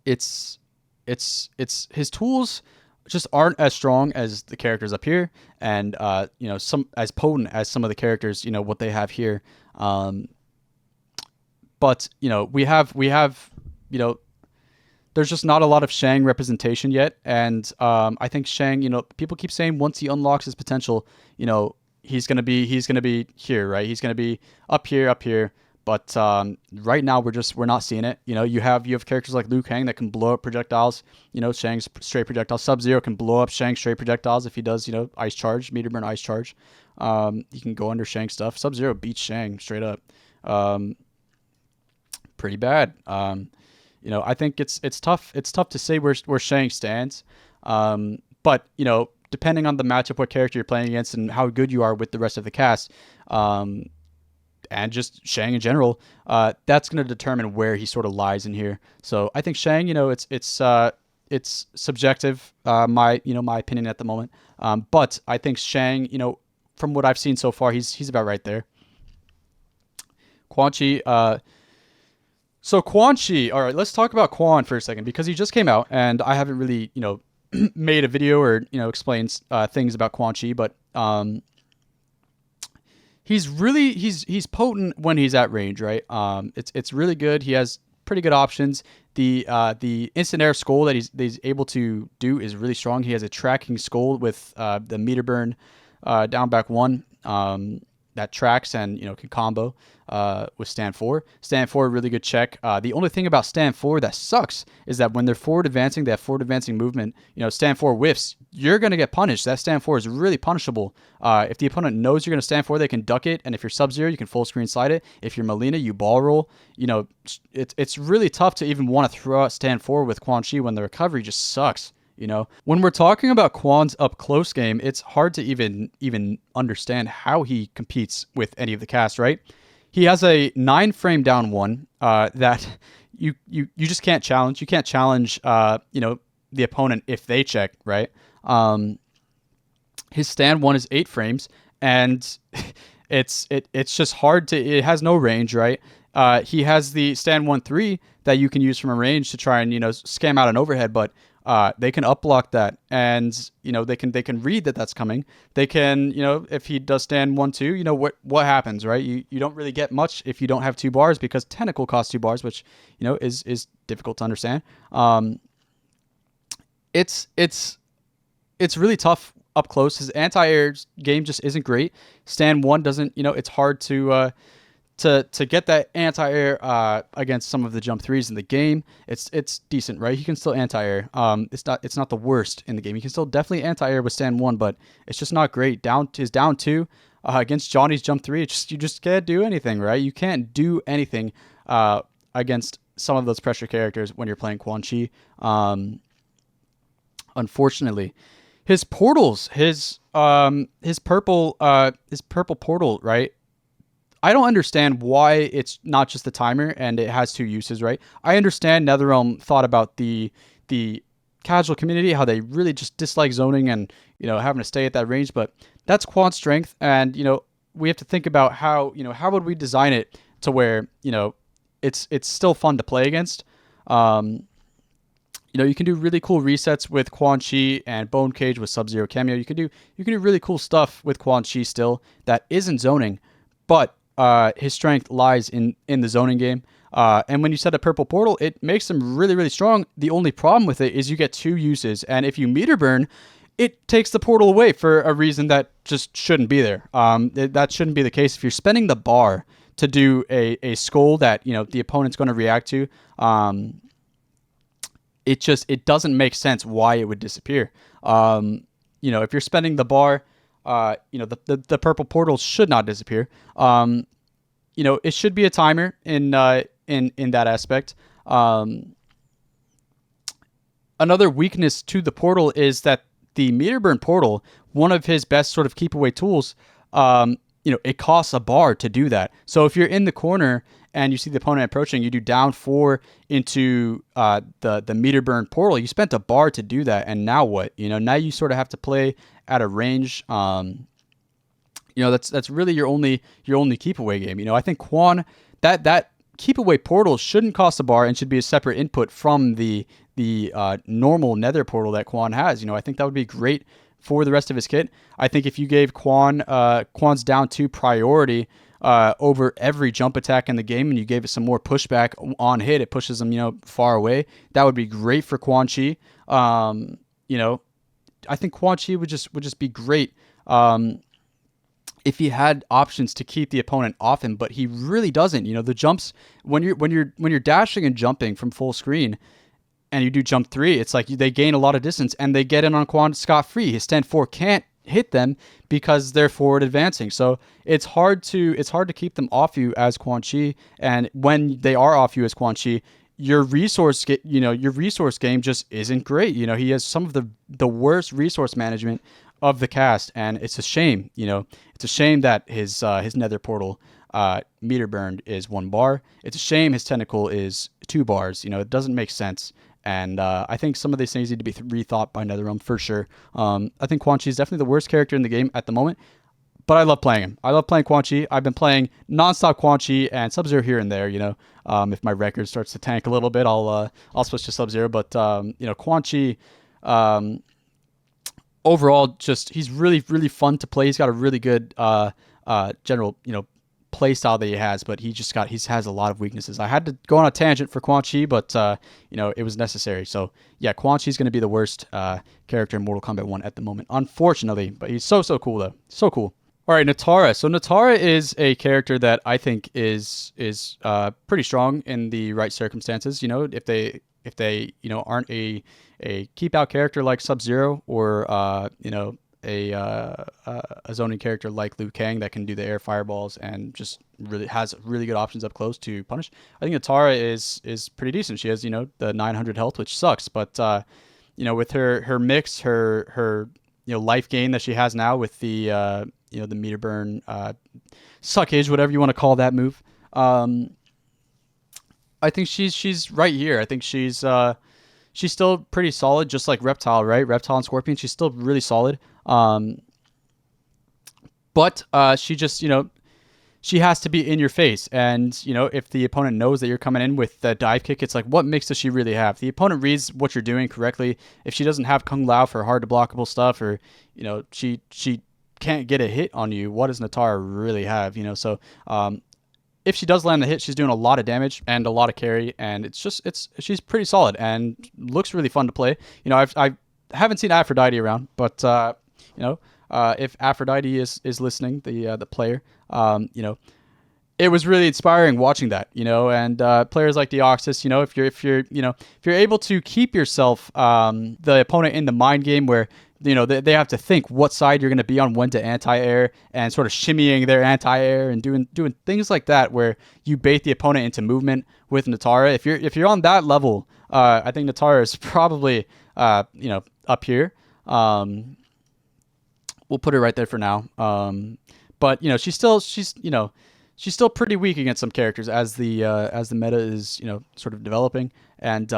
It's his tools just aren't as strong as the characters up here, and some as potent as some of the characters, what they have here. But we have there's just not a lot of Shang representation yet, and I think Shang, people keep saying once he unlocks his potential, he's gonna be here, right? He's gonna be up here. But right now we're not seeing it. You have characters like Liu Kang that can blow up projectiles. Shang's straight projectiles. Sub-Zero can blow up Shang's straight projectiles if he does, ice charge, meter burn, ice charge. He can go under Shang stuff. Sub-Zero beats Shang straight up. pretty bad. I think it's tough. It's tough to say where Shang stands. But depending on the matchup, what character you're playing against, and how good you are with the rest of the cast, and just Shang in general, that's going to determine where he sort of lies in here. So I think Shang, it's subjective, my opinion at the moment. But I think Shang, from what I've seen so far, he's about right there. Quan Chi. So Quan Chi. All right, let's talk about Quan for a second, because he just came out, and I haven't really made a video or explained things about Quan Chi, but he's potent when he's at range, right? It's really good. He has pretty good options. The instant air skull that he's able to do is really strong. He has a tracking skull with the meter burn down back one that tracks and can combo with stand 4. Stand 4, really good check. The only thing about stand 4 that sucks is that when they're forward advancing, they have forward advancing movement. Stand 4 whiffs, you're gonna get punished. That stand 4 is really punishable. If the opponent knows you're gonna stand 4, they can duck it, and if you're Sub-Zero, you can full screen slide it. If you're Melina, you ball roll. It's really tough to even want to throw out stand 4 with Quan Chi when the recovery just sucks. When we're talking about Quan's up close game, it's hard to even understand how he competes with any of the cast, right? He has a 9 frame down one that you just can't challenge. You can't challenge the opponent if they check, right? His stand 1 is 8 frames, and it's just hard to. It has no range, right? He has the stand 1-3 that you can use from a range to try and scam out an overhead, but they can up block that, and they can read that that's coming. They can if he does stand 1-2, what happens, right? You don't really get much if you don't have 2 bars, because tentacle costs 2 bars, which is difficult to understand. It's really tough up close. His anti-air game just isn't great. Stand 1 doesn't it's hard to get that anti-air against some of the jump 3s in the game. It's decent, right? He can still anti-air. It's not the worst in the game. He can still definitely anti-air with stand 1, but it's just not great. Down 2 against Johnny's jump 3, you just can't do anything, right? You can't do anything against some of those pressure characters when you're playing Quan Chi. Unfortunately, his portals, his purple portal, right? I don't understand why it's not just the timer and it has 2 uses, right? I understand NetherRealm thought about the casual community, how they really just dislike zoning and having to stay at that range, but that's Quan's strength, and we have to think about how how would we design it to where it's still fun to play against. You can do really cool resets with Quan Chi and Bone Cage with Sub-Zero Cameo. You can do really cool stuff with Quan Chi still that isn't zoning, but his strength lies in the zoning game. And when you set a purple portal, it makes him really, really strong. The only problem with it is you get 2 uses, and if you meter burn, it takes the portal away for a reason that just shouldn't be there. That shouldn't be the case. If you're spending the bar to do a skull that the opponent's going to react to, it doesn't make sense why it would disappear. If you're spending the bar, the purple portals should not disappear. It should be a timer in that aspect. Another weakness to the portal is that the meter burn portal, one of his best sort of keep away tools, it costs a bar to do that. So if you're in the corner and you see the opponent approaching, you do down 4 into the meter burn portal. You spent a bar to do that, and now what? Now you sort of have to play at a range. That's really your only keep away game. I think Quan, that keep away portal shouldn't cost a bar and should be a separate input from the normal nether portal that Quan has. I think that would be great for the rest of his kit. I think if you gave Quan's down 2 priority over every jump attack in the game, and you gave it some more pushback on hit, it pushes him far away. That would be great for Quan Chi. I think Quan Chi would just be great if he had options to keep the opponent off him, but he really doesn't. The jumps, when you're dashing and jumping from full screen, and you do jump 3, it's like they gain a lot of distance and they get in on Quan scot-free. His stand 4 can't hit them because they're forward advancing. So it's hard to keep them off you as Quan Chi. And when they are off you as Quan Chi, your your resource game just isn't great. He has some of the worst resource management of the cast, and it's a shame. It's a shame that his nether portal meter burned is 1 bar. It's a shame his tentacle is 2 bars. It doesn't make sense. And I think some of these things need to be rethought by NetherRealm for sure. I think Quan Chi is definitely the worst character in the game at the moment, but I love playing him. I love playing Quan Chi. I've been playing nonstop Quan Chi and Sub-Zero here and there. If my record starts to tank a little bit, I'll switch to Sub-Zero. But Quan Chi, overall, just he's really really fun to play. He's got a really good general play style that he has, but he has a lot of weaknesses. I had to go on a tangent for Quan Chi, but it was necessary. So yeah, Quan Chi's going to be the worst character in Mortal Kombat 1 at the moment, unfortunately. But he's so cool though, so cool. All right, Natara. So Natara is a character that I think is pretty strong in the right circumstances. If they aren't a keep out character like Sub-Zero or a zoning character like Liu Kang that can do the air fireballs and just really has really good options up close to punish. I think Natara is pretty decent. She has the 900 health, which sucks, but with her mix, her life gain that she has now with the the meter burn suckage, whatever you want to call that move. I think she's right here. I think she's still pretty solid, just like Reptile, right? Reptile and Scorpion, she's still really solid. But she just, she has to be in your face. And, if the opponent knows that you're coming in with the dive kick, it's like, what mix does she really have? If the opponent reads what you're doing correctly, if she doesn't have Kung Lao for hard to blockable stuff, or, she can't get a hit on you, what does Natara really have? So, if she does land the hit, she's doing a lot of damage and a lot of carry, and she's pretty solid and looks really fun to play. I haven't seen Aphrodite around, but if Aphrodite is listening, the player, it was really inspiring watching that, and players like Deoxys, if you're able to keep yourself the opponent in the mind game where they have to think what side you're going to be on, when to anti-air, and sort of shimmying their anti-air and doing things like that where you bait the opponent into movement with Natara. If you're on that level, I think Natara is probably up here. We'll put it right there for now. But she's still pretty weak against some characters as the meta is sort of developing, and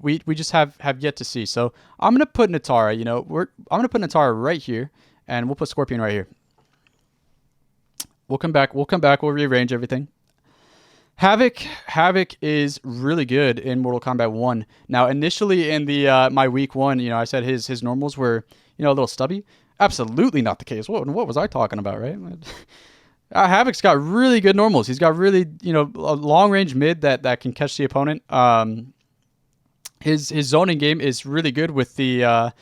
we just have yet to see. So I'm gonna put Natara. I'm gonna put Natara right here, and we'll put Scorpion right here. We'll come back. We'll rearrange everything. Havoc is really good in Mortal Kombat 1. Now, initially in the my week 1, I said his normals were a little stubby. Absolutely not the case. What was I talking about, right? Havoc's got really good normals. He's got really a long range mid that can catch the opponent. His zoning game is really good with the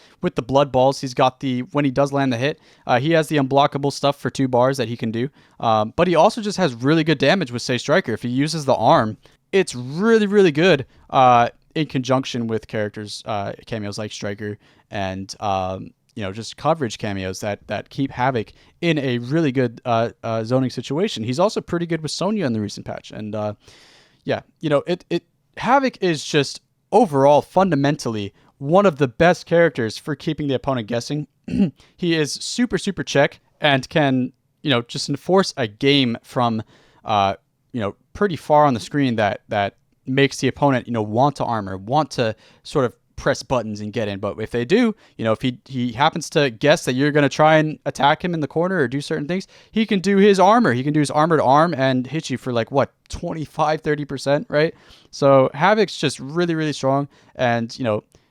blood balls. He's got when he does land the hit, he has the unblockable stuff for 2 bars that he can do. But he also just has really good damage with, say, Striker. If he uses the arm, it's really, really good in conjunction with characters, cameos like Striker, and just coverage cameos that keep Havoc in a really good zoning situation. He's also pretty good with Sonya in the recent patch. And Havoc is just overall, fundamentally, one of the best characters for keeping the opponent guessing. He is super, super check and can, just enforce a game from, pretty far on the screen that makes the opponent, want to armor, want to sort of press buttons and get in. But if they do, if he happens to guess that you're going to try and attack him in the corner or do certain things, he can do his armor. He can do his armored arm and hit you for 25-30%, right? So Havoc's just really, really strong, and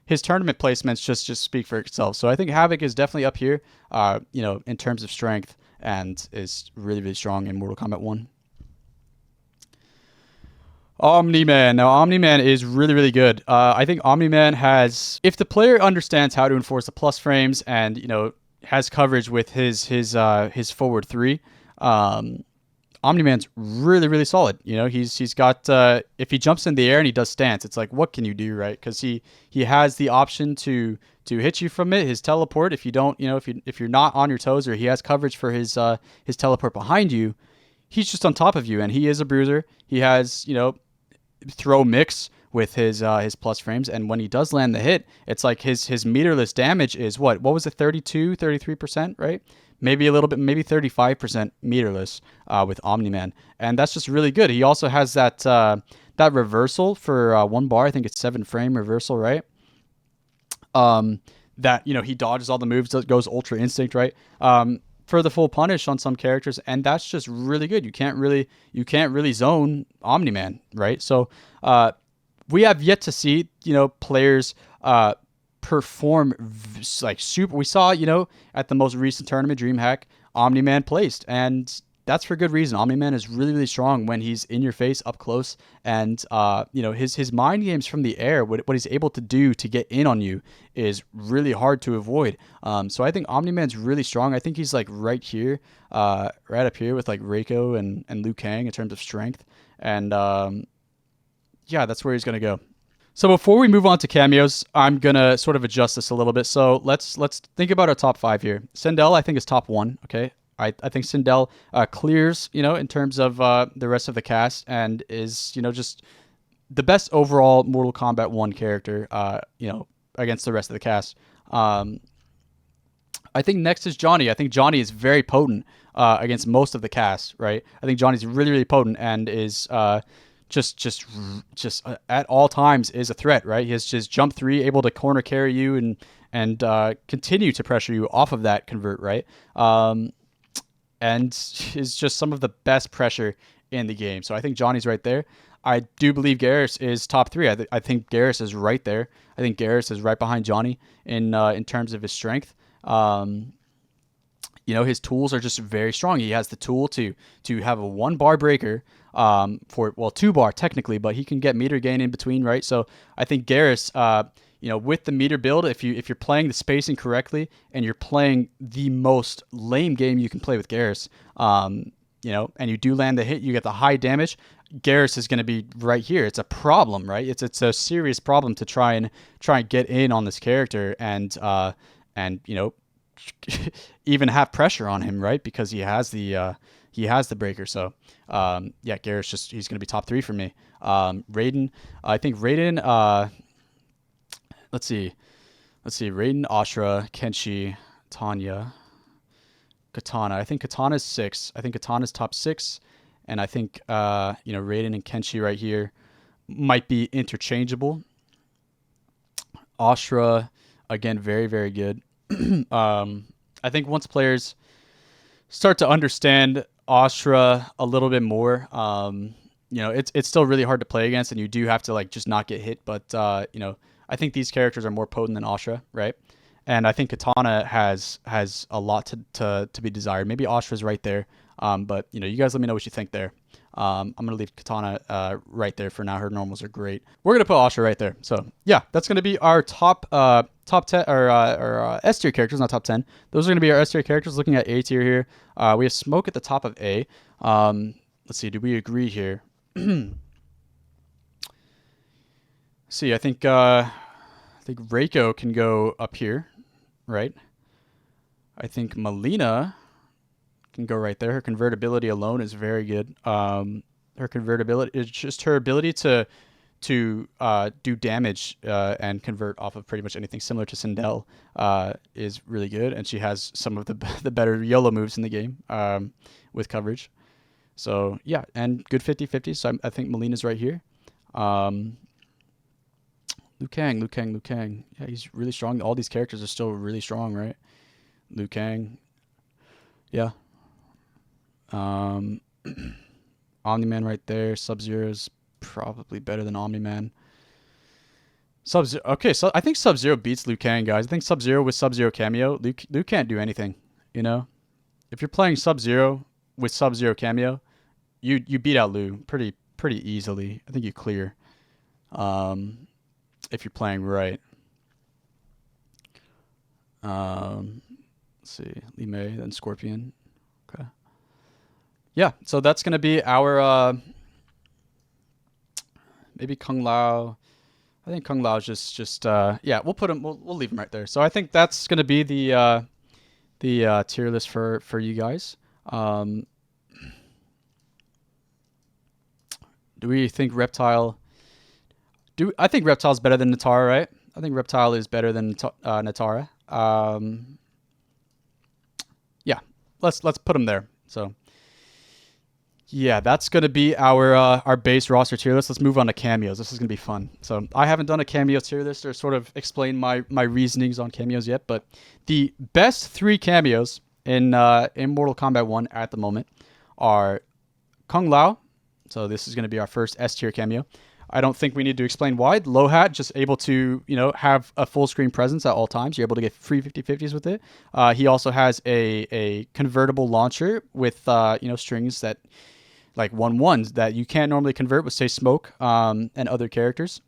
his tournament placements just speak for itself. So I think Havoc is definitely up here, in terms of strength, and is really, really strong in Mortal Kombat 1. Omni-Man. Now, Omni-Man is really, really good. I think Omni-Man has, if the player understands how to enforce the plus frames and, has coverage with his forward 3, I Omni-Man's really, really solid. You know, he's got if he jumps in the air and he does stance, it's like, what can you do, right? Because he has the option to hit you from it. His teleport, if you don't, you know, if you're not on your toes, or he has coverage for his teleport behind you, he's just on top of you, and he is a bruiser. He has, you know, throw mix with his plus frames, and when he does land the hit, it's like his meterless damage is what was it, 33%, right? Maybe a little bit, maybe 35% meterless with Omni-Man, and that's just really good. He also has that reversal for 1 bar. I think it's 7 frame reversal, right? um, that, you know, he dodges all the moves, goes ultra instinct, right? For the full punish on some characters, and that's just really good. You can't really zone Omni Man, right? So we have yet to see, you know, players perform like super. We saw, you know, at the most recent tournament, DreamHack, Omni Man placed, and that's for good reason. Omni Man is really, really strong when he's in your face, up close, and you know, his mind games from the air, what he's able to do to get in on you is really hard to avoid. So I think Omni Man's really strong. I think he's like right here, right up here with like Reiko and Liu Kang in terms of strength, and yeah, that's where he's gonna go. So before we move on to cameos, I'm gonna sort of adjust this a little bit. So let's think about our top 5 here. Sindel, I think, is top 1. Okay, I think Sindel clears, you know, in terms of the rest of the cast, and is, you know, just the best overall Mortal Kombat 1 character, you know, against the rest of the cast. Um, I think next is Johnny. I think Johnny is very potent against most of the cast, right? I think Johnny's really, really potent, and is just at all times is a threat, right? He has just jump 3, able to corner carry you and continue to pressure you off of that convert, right? And is just some of the best pressure in the game. So I think Johnny's right there. I do believe Garrus is top 3. I think Garrus is right there. I think Garrus is right behind Johnny in terms of his strength. You know, his tools are just very strong. He has the tool to have a 1 bar breaker, for, well, 2 bar technically, but he can get meter gain in between, right? So I think Garrus, you know, with the meter build, if you're playing the spacing correctly and you're playing the most lame game you can play with Garrus, you know, and you do land the hit, you get the high damage. Garrus is going to be right here. It's a problem, right? It's a serious problem to try and get in on this character, and you know, even have pressure on him, right? Because he has the breaker. So yeah, Garrus, just, he's going to be top 3 for me. Raiden, I think Raiden. Let's see, Raiden, Ashra, Kenshi, Tanya, Katana. I think Katana's 6. I think Katana's top 6, and I think you know, Raiden and Kenshi right here might be interchangeable. Ashra, again, very, very good. I think once players start to understand Ashra a little bit more, you know, it's still really hard to play against, and you do have to like just not get hit. But you know, I think these characters are more potent than Ashra, right? And I think Katana has a lot to be desired. Maybe Ashra's right there, but you know, you guys let me know what you think there. I'm gonna leave Katana right there for now. Her normals are great. We're gonna put Ashra right there. So yeah, that's gonna be our top 10 or S tier characters, not top 10. Those are gonna be our S tier characters. Looking at A tier here, we have Smoke at the top of A. Let's see, do we agree here? See, I think Reiko can go up here, right? I think Melina can go right there. Her convertibility alone is very good. Her convertibility is just her ability to do damage and convert off of pretty much anything, similar to Sindel, is really good, and she has some of the better YOLO moves in the game with coverage. So yeah, and good 50-50. So I think Melina's right here. Liu Kang. Yeah, he's really strong. All these characters are still really strong, right? Liu Kang. Yeah. Omni-Man right there. Sub-Zero is probably better than Omni-Man. Sub-Zero. Okay, so I think Sub-Zero beats Liu Kang, guys. I think Sub-Zero with Sub-Zero cameo, Liu can't do anything, you know? If you're playing Sub-Zero with Sub-Zero cameo, you beat out Liu pretty easily. I think you clear. If you're playing right. Let's see, Li Mei, then Scorpion. Okay. yeah, so that's gonna be our maybe Kung Lao. I think Kung Lao is just yeah. We'll put him. We'll leave him right there. So I think that's gonna be the tier list for you guys. Um, do we think Reptile? I think Reptile's better than Natara, right? I think Reptile is better than Natara. Yeah, let's put him there. So yeah, that's gonna be our base roster tier list. Let's move on to cameos. This is gonna be fun. So I haven't done a cameo tier list or sort of explain my reasonings on cameos yet, but the best 3 cameos in Mortal Kombat 1 at the moment are Kung Lao. So this is gonna be our first S tier cameo. I don't think we need to explain why. Low Hat, just able to, have a full screen presence at all times. You're able to get free 50/50s with it. He also has a convertible launcher with, strings that, like 1/1s that you can't normally convert with, say, Smoke and other characters.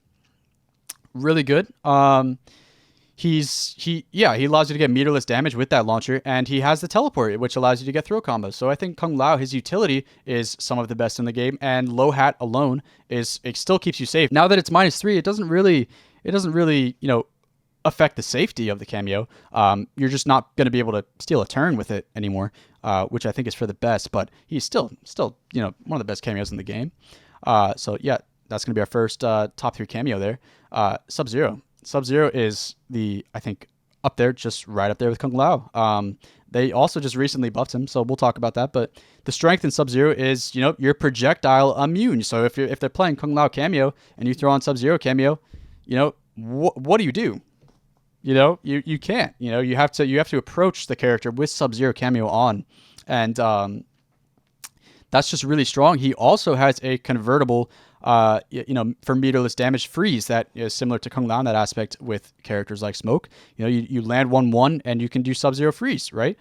Really good. He allows you to get meterless damage with that launcher, and he has the teleport, which allows you to get throw combos. So I think Kung Lao, his utility is some of the best in the game, and Low Hat alone it still keeps you safe. Now that it's -3, it doesn't really affect the safety of the cameo. You're just not going to be able to steal a turn with it anymore, which I think is for the best. But he's still one of the best cameos in the game. So yeah, that's going to be our first top 3 cameo there. Sub-Zero. Sub-Zero is I think, up there, just right up there with Kung Lao. They also just recently buffed him, so we'll talk about that. But the strength in Sub-Zero is, you're projectile immune. So if they're playing Kung Lao cameo and you throw on Sub-Zero cameo, what do you do? You can't. You have to approach the character with Sub-Zero cameo on, and that's just really strong. He also has a convertible, for meterless damage freeze that is similar to Kung Lao in that aspect with characters like Smoke. You land 1/1 and you can do Sub-Zero freeze, right?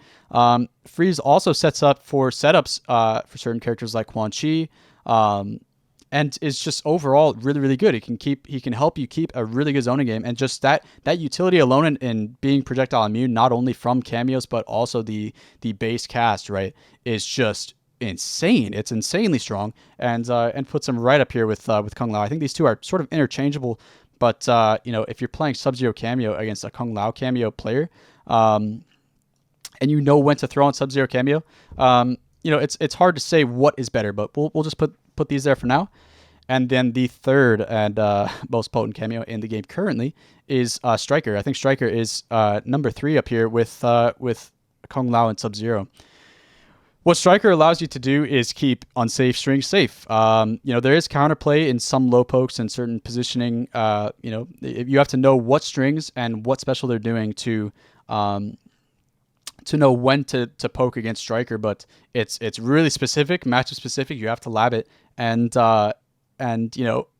Freeze also sets up for setups for certain characters like Quan Chi, and is just overall really, really good. He can help you keep a really good zoning game, and just that utility alone in being projectile immune, not only from cameos but also the base cast, right, is just insane. It's insanely strong, and puts him right up here with Kung Lao. I think these two are sort of interchangeable, but if you're playing Sub-Zero cameo against a Kung Lao cameo player, and you know when to throw on Sub-Zero cameo, it's hard to say what is better, but we'll just put these there for now. And then the third and most potent cameo in the game currently is Striker. I think Striker is number 3 up here with Kung Lao and Sub-Zero. What Striker allows you to do is keep unsafe strings safe. There is counterplay in some low pokes and certain positioning. You have to know what strings and what special they're doing to know when to poke against Striker. But it's really specific, matchup specific. You have to lab it, and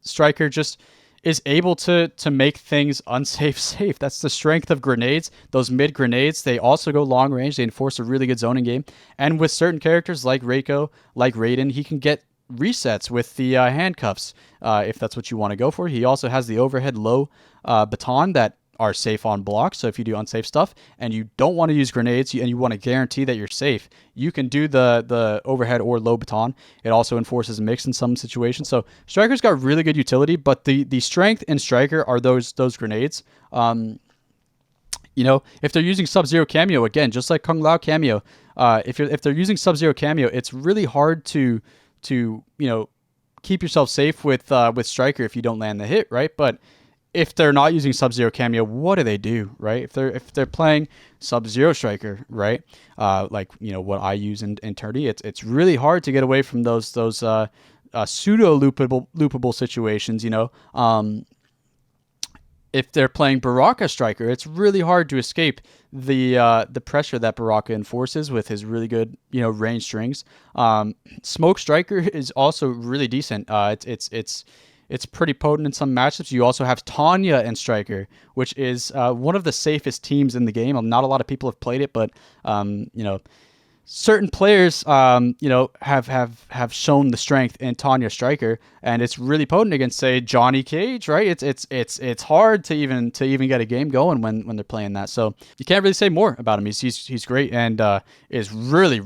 Striker just is able to make things unsafe safe. That's the strength of grenades. Those mid grenades, they also go long range. They enforce a really good zoning game. And with certain characters like Reiko, like Raiden, he can get resets with the handcuffs if that's what you want to go for. He also has the overhead low baton that are safe on block. So if you do unsafe stuff and you don't want to use grenades and you want to guarantee that you're safe, you can do the overhead or low baton. It also enforces a mix in some situations. So Striker's got really good utility, but the strength in Striker are those grenades. If they're using Sub-Zero cameo, again, just like Kung Lao cameo, if they're using Sub-Zero cameo, it's really hard to keep yourself safe with Striker if you don't land the hit, right? But if they're not using Sub-Zero cameo, what do they do, right? If they're playing Sub-Zero Striker, right? Like what I use in Eternity, it's really hard to get away from those pseudo loopable situations. If they're playing Baraka Striker, it's really hard to escape the pressure that Baraka enforces with his really good range strings. Smoke Striker is also really decent. It's pretty potent in some matchups. You also have Tanya and Striker, which is one of the safest teams in the game. Not a lot of people have played it, but certain players, have shown the strength in Tanya Striker, and it's really potent against, say, Johnny Cage, right? It's hard to even get a game going when they're playing that. So you can't really say more about him. He's great, and is really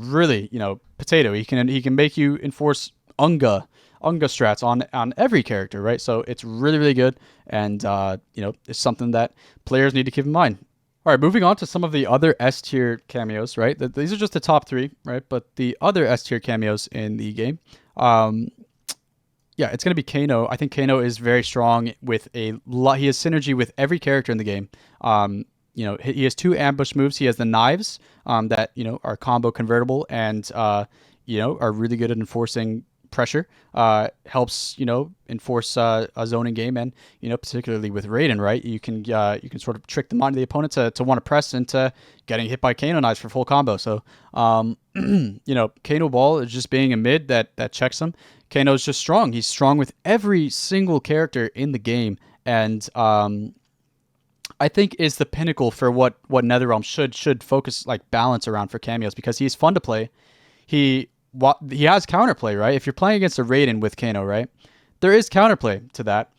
potato. He can make you enforce Unga strats on every character, right? So it's really good, and it's something that players need to keep in mind. All right, moving on to some of the other S tier cameos, right? These are just the top 3, right? But the other S tier cameos in the game, yeah, it's going to be Kano. I think Kano is very strong with a lot. He has synergy with every character in the game. He has 2 ambush moves. He has the knives that are combo convertible and are really good at enforcing pressure, helps enforce a zoning game, and particularly with Raiden, right, you can sort of trick the mind of the opponent to want to press into getting hit by Kano knives for full combo. So Kano Ball is just being a mid that checks him. Kano's just strong. He's strong with every single character in the game, and I think is the pinnacle for what NetherRealm should focus balance around for cameos, because he's fun to play. He has counterplay, right? If you're playing against a Raiden with Kano, right, there is counterplay to that.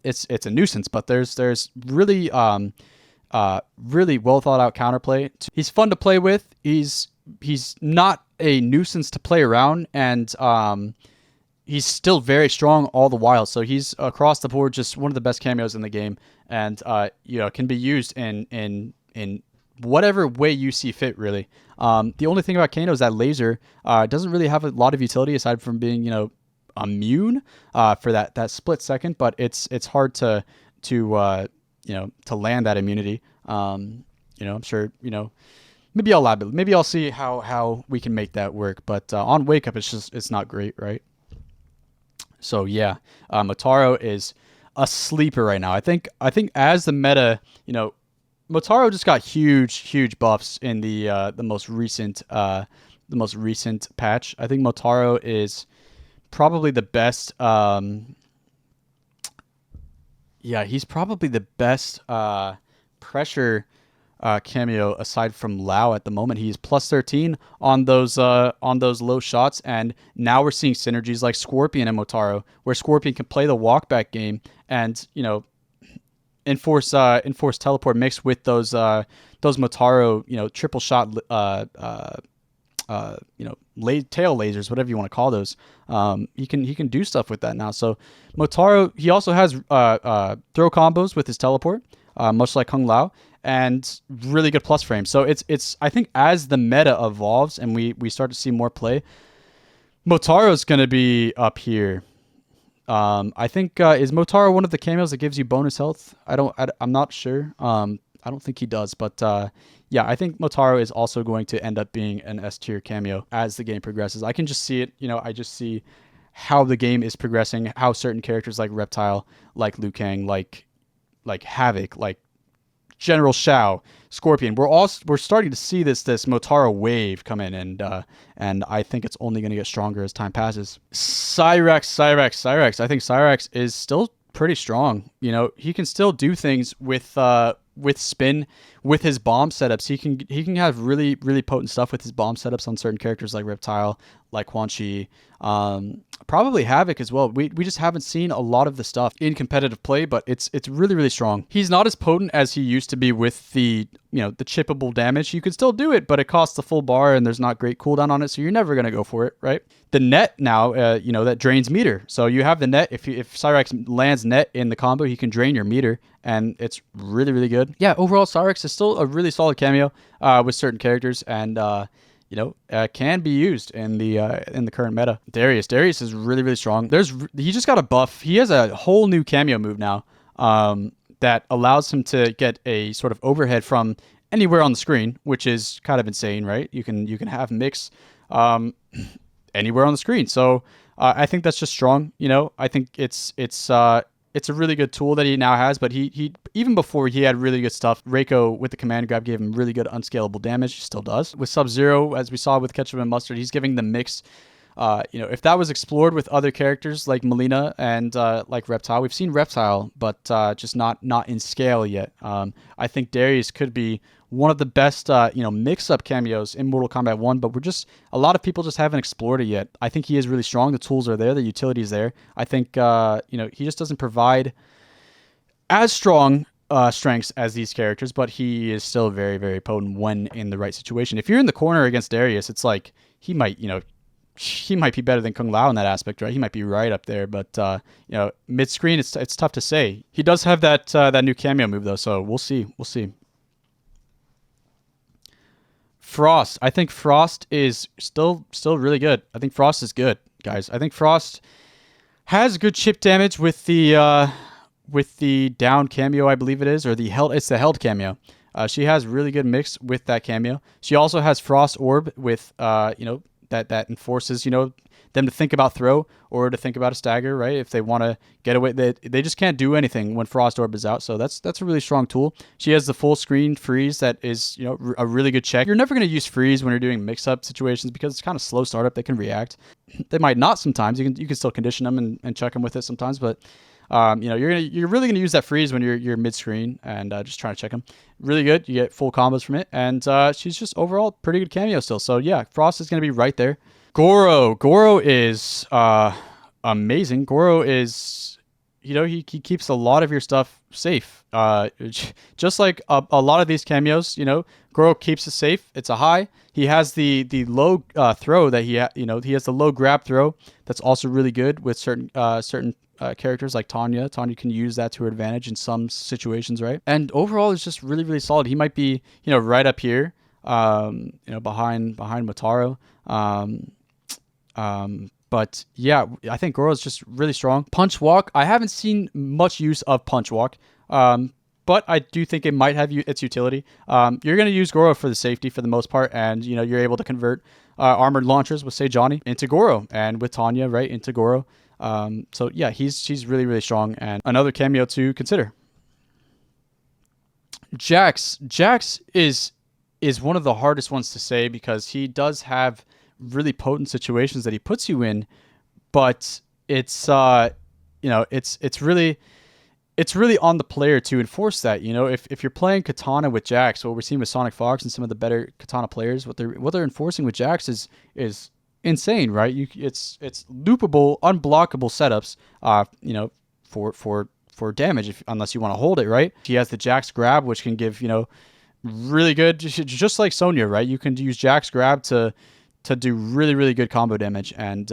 It's a nuisance, but there's really really well thought out counterplay. He's fun to play with. He's not a nuisance to play around, and he's still very strong all the while. So he's across the board just one of the best cameos in the game, and can be used in whatever way you see fit, really. The only thing about Kano is that laser doesn't really have a lot of utility aside from being immune for that split second, but it's hard to land that immunity. I'm sure maybe I'll see how we can make that work, but on Wake Up it's not great, right? So yeah, Motaro is a sleeper right now. I think as the meta, Motaro just got huge buffs in the most recent patch. I think Motaro is probably the best. He's probably the best pressure cameo aside from Lao at the moment. He's plus 13 on those low shots, and now we're seeing synergies like Scorpion and Motaro, where Scorpion can play the walkback game and enforce teleport mixed with those Motaro triple shot tail lasers, whatever you want to call those. He can do stuff with that now. So Motaro, he also has throw combos with his teleport, much like Kung Lao, and really good plus frame. So it's I think as the meta evolves and we start to see more play, Motaro's going to be up here. I think is Motaro one of the cameos that gives you bonus health? I'm not sure. I don't think he does, but yeah, I think Motaro is also going to end up being an S tier cameo as the game progresses. I can just see it. I just see how the game is progressing, how certain characters like Reptile, like Liu Kang, like Havoc, like General Shao, Scorpion. We're starting to see this Motaro wave come in, and I think it's only going to get stronger as time passes. Cyrex. I think Cyrex is still pretty strong. He can still do things with spin, with his bomb setups. He can have really potent stuff with his bomb setups on certain characters like Reptile, like Quan Chi, probably Havoc as well. We just haven't seen a lot of the stuff in competitive play, but it's really strong. He's not as potent as he used to be with the the chippable damage. You could still do it, but it costs the full bar and there's not great cooldown on it, so you're never gonna go for it, right? The net now, that drains meter. So you have the net. If Cyrex lands net in the combo, he can drain your meter, and it's really good. Yeah, overall Cyrex is still a really solid cameo with certain characters, and can be used in the current meta. Darius is really strong. He just got a buff. He has a whole new cameo move now that allows him to get a sort of overhead from anywhere on the screen, which is kind of insane, right? You can have mix anywhere on the screen. So I think that's just strong. I think it's a really good tool that he now has, but he even before he had really good stuff. Reiko with the command grab gave him really good unscalable damage. He still does. With Sub-Zero, as we saw with Ketchup and Mustard, he's giving the mix If that was explored with other characters like Melina and like Reptile, we've seen Reptile, but just not in scale yet. I think Darius could be one of the best, mix-up cameos in Mortal Kombat 1, but a lot of people just haven't explored it yet. I think he is really strong. The tools are there. The utility is there. I think, he just doesn't provide as strong strengths as these characters, but he is still very, very potent when in the right situation. If you're in the corner against Darius, it's like he might be better than Kung Lao in that aspect, right? He might be right up there, but mid-screen, it's tough to say. He does have that new cameo move though, so we'll see. Frost. I think Frost is still really good. I think Frost is good, guys. I think Frost has good chip damage with the down cameo, I believe it is, or it's the held cameo. She has really good mix with that cameo. She also has Frost Orb with that enforces them to think about throw or to think about a stagger, right? If they want to get away, they just can't do anything when Frost Orb is out. So that's a really strong tool. She has the full screen freeze that is a really good check. You're never going to use freeze when you're doing mix-up situations because it's kind of slow startup. They can react. They might not sometimes. You can still condition them and check them with it sometimes, but you're really gonna use that freeze when you're mid-screen and just trying to check them. Really good. You get full combos from it, and she's just overall pretty good cameo still. So yeah, Frost is gonna be right there. Goro is amazing. Goro is he keeps a lot of your stuff safe. Just like a lot of these cameos, Goro keeps it safe. It's a high. He has the low throw that he has the low grab throw. That's also really good with certain characters like Tanya. Tanya can use that to her advantage in some situations, right? And overall, it's just really, really solid. He might be, right up here, behind Motaro. But yeah, I think Goro is just really strong. Punch Walk. I haven't seen much use of Punch Walk. But I do think it might have its utility. You're going to use Goro for the safety for the most part, and you're able to convert armored launchers with, say, Johnny into Goro, and with Tanya, right, into Goro. So yeah, she's really, really strong, and another cameo to consider. Jax is one of the hardest ones to say because he does have really potent situations that he puts you in, but it's really on the player to enforce that. If you're playing Katana with Jax, what we're seeing with Sonic Fox and some of the better Katana players, what they're enforcing with Jax is insane, right? It's loopable, unblockable setups, for damage unless you want to hold it, right? He has the Jax grab, which can give really good, just like Sonya, right? You can use Jax grab to do really, really good combo damage, and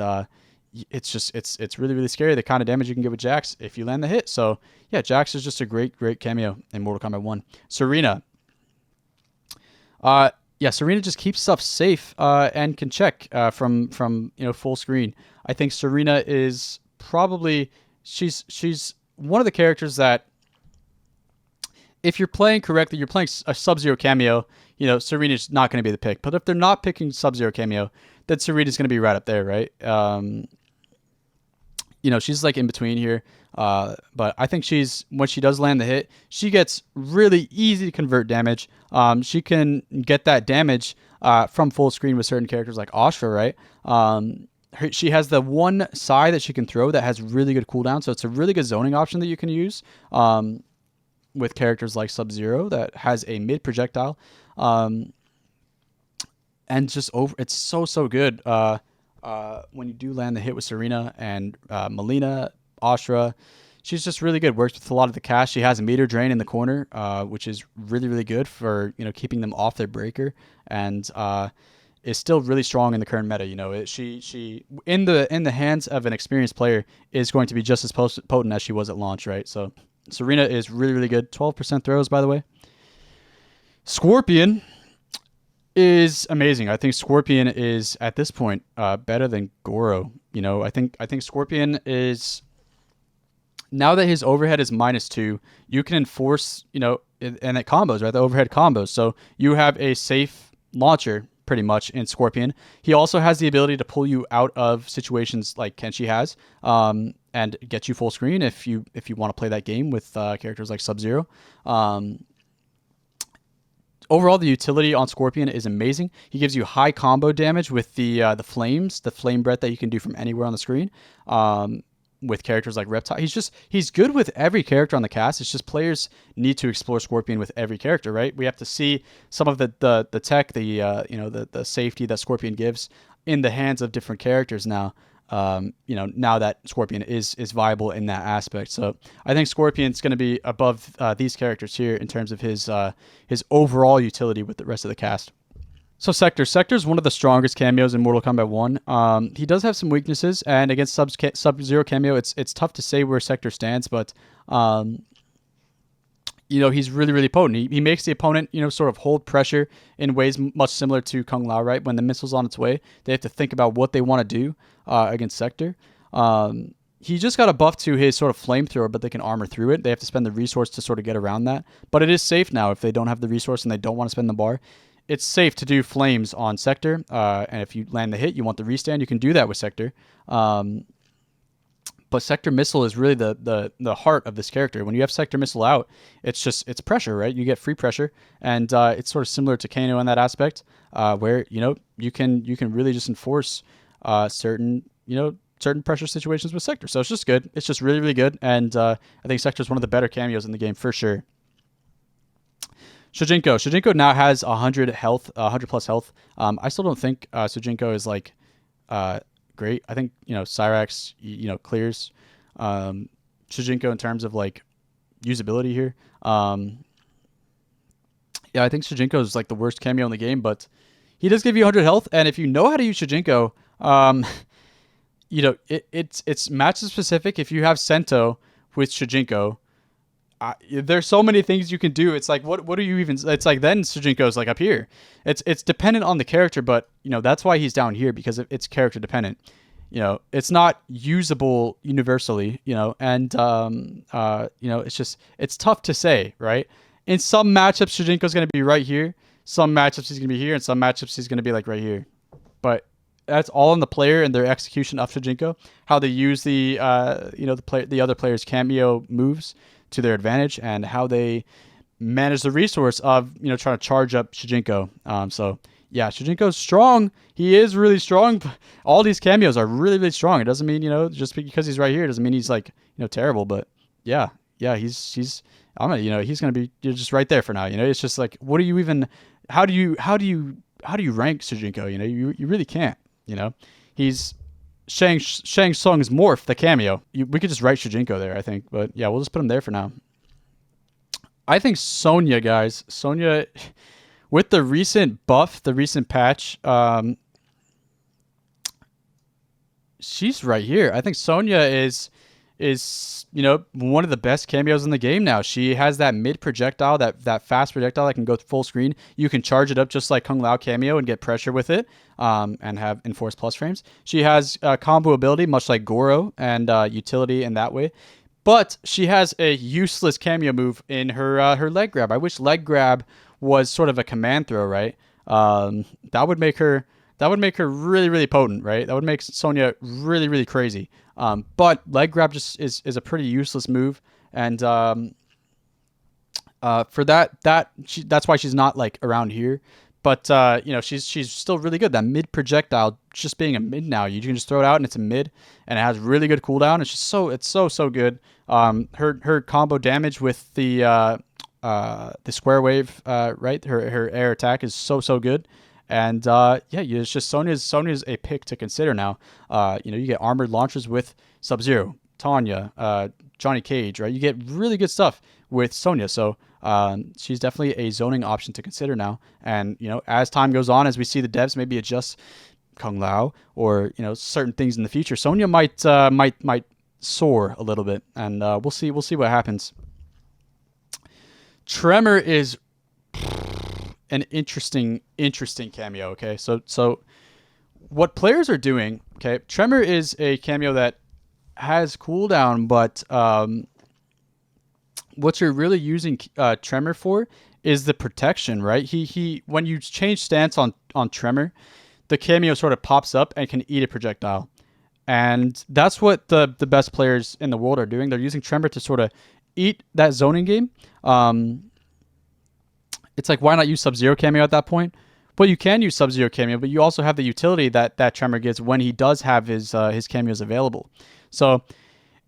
it's really, really scary the kind of damage you can get with Jax if you land the hit. So yeah, Jax is just a great cameo in Mortal Kombat 1. Serena. Serena just keeps stuff safe and can check from full screen. I think Serena is probably she's one of the characters that, if you're playing correctly, you're playing a Sub-Zero cameo, Serena's not going to be the pick. But if they're not picking Sub-Zero cameo, then Serena's going to be right up there, right? She's like in between here. But I think when she does land the hit, she gets really easy to convert damage. She can get that damage from full screen with certain characters like Ashra, right? She has the one Sai that she can throw that has really good cooldown, so it's a really good zoning option that you can use with characters like Sub-Zero that has a mid projectile. And just it's so good when you do land the hit with Serena and Melina, Ashra. She's just really good. Works with a lot of the cast. She has a meter drain in the corner, which is really, really good for keeping them off their breaker, and is still really strong in the current meta. She in the hands of an experienced player is going to be just as potent as she was at launch, right? So Serena is really, really good. 12% throws, by the way. Scorpion is amazing. I think Scorpion is at this point better than Goro. I think Scorpion is, now that his overhead is -2, you can enforce and it combos, right? The overhead combos. So you have a safe launcher pretty much in Scorpion. He also has the ability to pull you out of situations like Kenshi has, and get you full screen if you want to play that game with characters like Sub-Zero. Overall, the utility on Scorpion is amazing. He gives you high combo damage with the flames, the flame breath that you can do from anywhere on the screen. With characters like Reptile, he's good with every character on the cast. It's just players need to explore Scorpion with every character, right? We have to see some of the tech, the safety that Scorpion gives in the hands of different characters now. Now that Scorpion is viable in that aspect. So I think Scorpion's going to be above these characters here in terms of his overall utility with the rest of the cast. So Sector's one of the strongest cameos in Mortal Kombat 1. He does have some weaknesses, and against Sub-Zero cameo, it's tough to say where Sector stands, but he's really, really potent. He makes the opponent, sort of hold pressure in ways much similar to Kung Lao, right? When the missile's on its way, they have to think about what they want to do against Sector. He just got a buff to his sort of flamethrower, but they can armor through it. They have to spend the resource to sort of get around that. But it is safe now if they don't have the resource and they don't want to spend the bar. It's safe to do flames on Sector, and if you land the hit, you want the restand, you can do that with Sector. But Sector Missile is really the heart of this character. When you have Sector Missile out, it's pressure, right? You get free pressure, and it's sort of similar to Kano in that aspect, where you can really just enforce certain pressure situations with Sector. So it's just good. It's just really, really good, and I think Sector is one of the better cameos in the game for sure. Shujinko now has 100 health, 100 plus health. I still don't think Shujinko is like great. I think Cyrax clears Shujinko in terms of like usability here. Yeah, I think Shujinko is like the worst cameo in the game, but he does give you 100 health, and if you know how to use Shujinko, it's match specific. If you have Sento with Shujinko, there's so many things you can do. It's like, what do you even, it's like then Shujinko's like up here. It's dependent on the character, but that's why he's down here, because it's character dependent. It's not usable universally, and it's tough to say, right? In some matchups, Shujinko's going to be right here. Some matchups he's going to be here, and some matchups he's going to be like right here. But that's all on the player and their execution of Shujinko, how they use the other player's cameo moves to their advantage, and how they manage the resource of trying to charge up Shujinko. So yeah, Shujinko's strong. He is really strong. But all these cameos are really, really strong. It doesn't mean just because he's right here doesn't mean he's like terrible. But yeah, he's he's gonna be just right there for now. It's just like, what do you even? How do you rank Shujinko? You really can't. He's Shang Tsung's morph, the cameo. We could just write Shujinko there, I think. But yeah, we'll just put him there for now. I think Sonya, guys. Sonya, with the recent buff, the recent patch, she's right here. I think Sonya is one of the best cameos in the game now. She has that mid projectile, that fast projectile that can go full screen. You can charge it up just like Kung Lao cameo and get pressure with it, and have enforced plus frames. She has combo ability, much like Goro, and utility in that way. But she has a useless cameo move in her leg grab. I wish leg grab was sort of a command throw, right? That would make her really, really potent, right? That would make Sonya really, really crazy. But leg grab just is a pretty useless move, and for that's why she's not like around here. But she's still really good. That mid projectile, just being a mid now, you can just throw it out and it's a mid, and it has really good cooldown. It's just so good. Her combo damage with the square wave, right? Her air attack is so good. And it's just Sonya's a pick to consider now. You get armored launchers with Sub-Zero, Tanya, Johnny Cage, right? You get really good stuff with Sonya. So she's definitely a zoning option to consider now. And as time goes on, as we see the devs maybe adjust Kung Lao or certain things in the future, Sonya might soar a little bit, and we'll see what happens. Tremor is an interesting cameo. Okay, so what players are doing, okay, Tremor is a cameo that has cooldown, but what you're really using Tremor for is the protection, right? He when you change stance on Tremor, the cameo sort of pops up and can eat a projectile, and that's what the best players in the world are doing. They're using Tremor to sort of eat that zoning game. It's like, why not use Sub-Zero Cameo at that point? Well, you can use Sub-Zero Cameo, but you also have the utility that Tremor gets when he does have his cameos available. So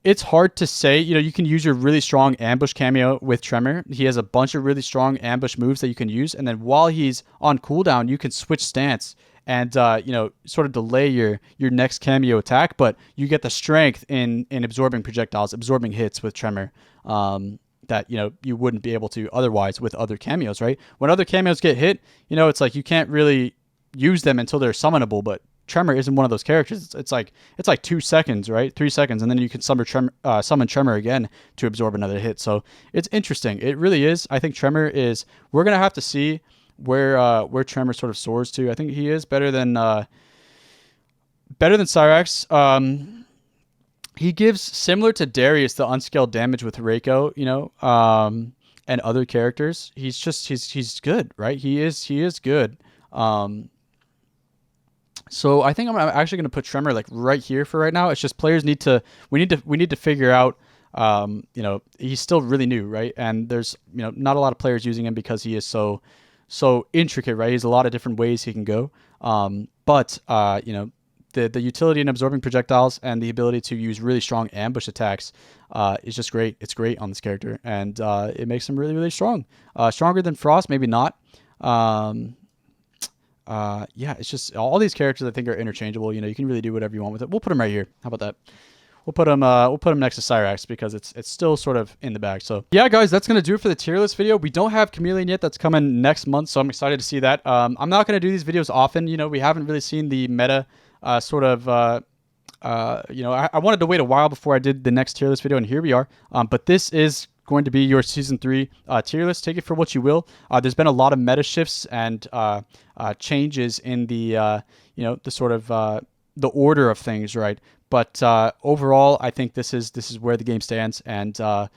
it's hard to say. You know, you can use your really strong ambush cameo with Tremor. He has a bunch of really strong ambush moves that you can use, and then while he's on cooldown, you can switch stance and sort of delay your next cameo attack, but you get the strength in absorbing projectiles, absorbing hits with Tremor. That you wouldn't be able to otherwise with other cameos, right? When other cameos get hit, it's like you can't really use them until they're summonable, but Tremor isn't one of those characters. It's like 2 seconds, right? 3 seconds, and then you can summon Tremor again to absorb another hit. So it's interesting. It really is. I think Tremor is. We're gonna have to see where Tremor sort of soars to. I think he is better than Cyrax. He gives, similar to Darius, the unscaled damage with Reiko, and other characters. He's good, right? He is good. So I think I'm actually going to put Tremor like right here for right now. It's just players we need to figure out. He's still really new, right? And there's not a lot of players using him because he is so intricate, right? He has a lot of different ways he can go. But the utility in absorbing projectiles and the ability to use really strong ambush attacks is just great. It's great on this character, and it makes him really, really strong. Stronger than Frost, maybe not. Yeah, it's just all these characters I think are interchangeable. You can really do whatever you want with it. We'll put him right here. How about that? We'll put him next to Cyrax because it's still sort of in the bag. So yeah, guys, that's gonna do it for the tier list video. We don't have Chameleon yet. That's coming next month, so I'm excited to see that. I'm not gonna do these videos often. We haven't really seen the meta I wanted to wait a while before I did the next tier list video, and here we are. But this is going to be your season 3 tier list. Take it for what you will. There's been a lot of meta shifts and changes in the the sort of the order of things, right? But overall, I think this is where the game stands, and I'm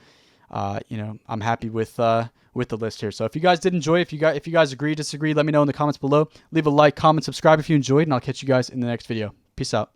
happy with the list here. So if you guys did enjoy, if you guys agree, disagree, let me know in the comments below. Leave a like, comment, subscribe if you enjoyed, and I'll catch you guys in the next video. Peace out.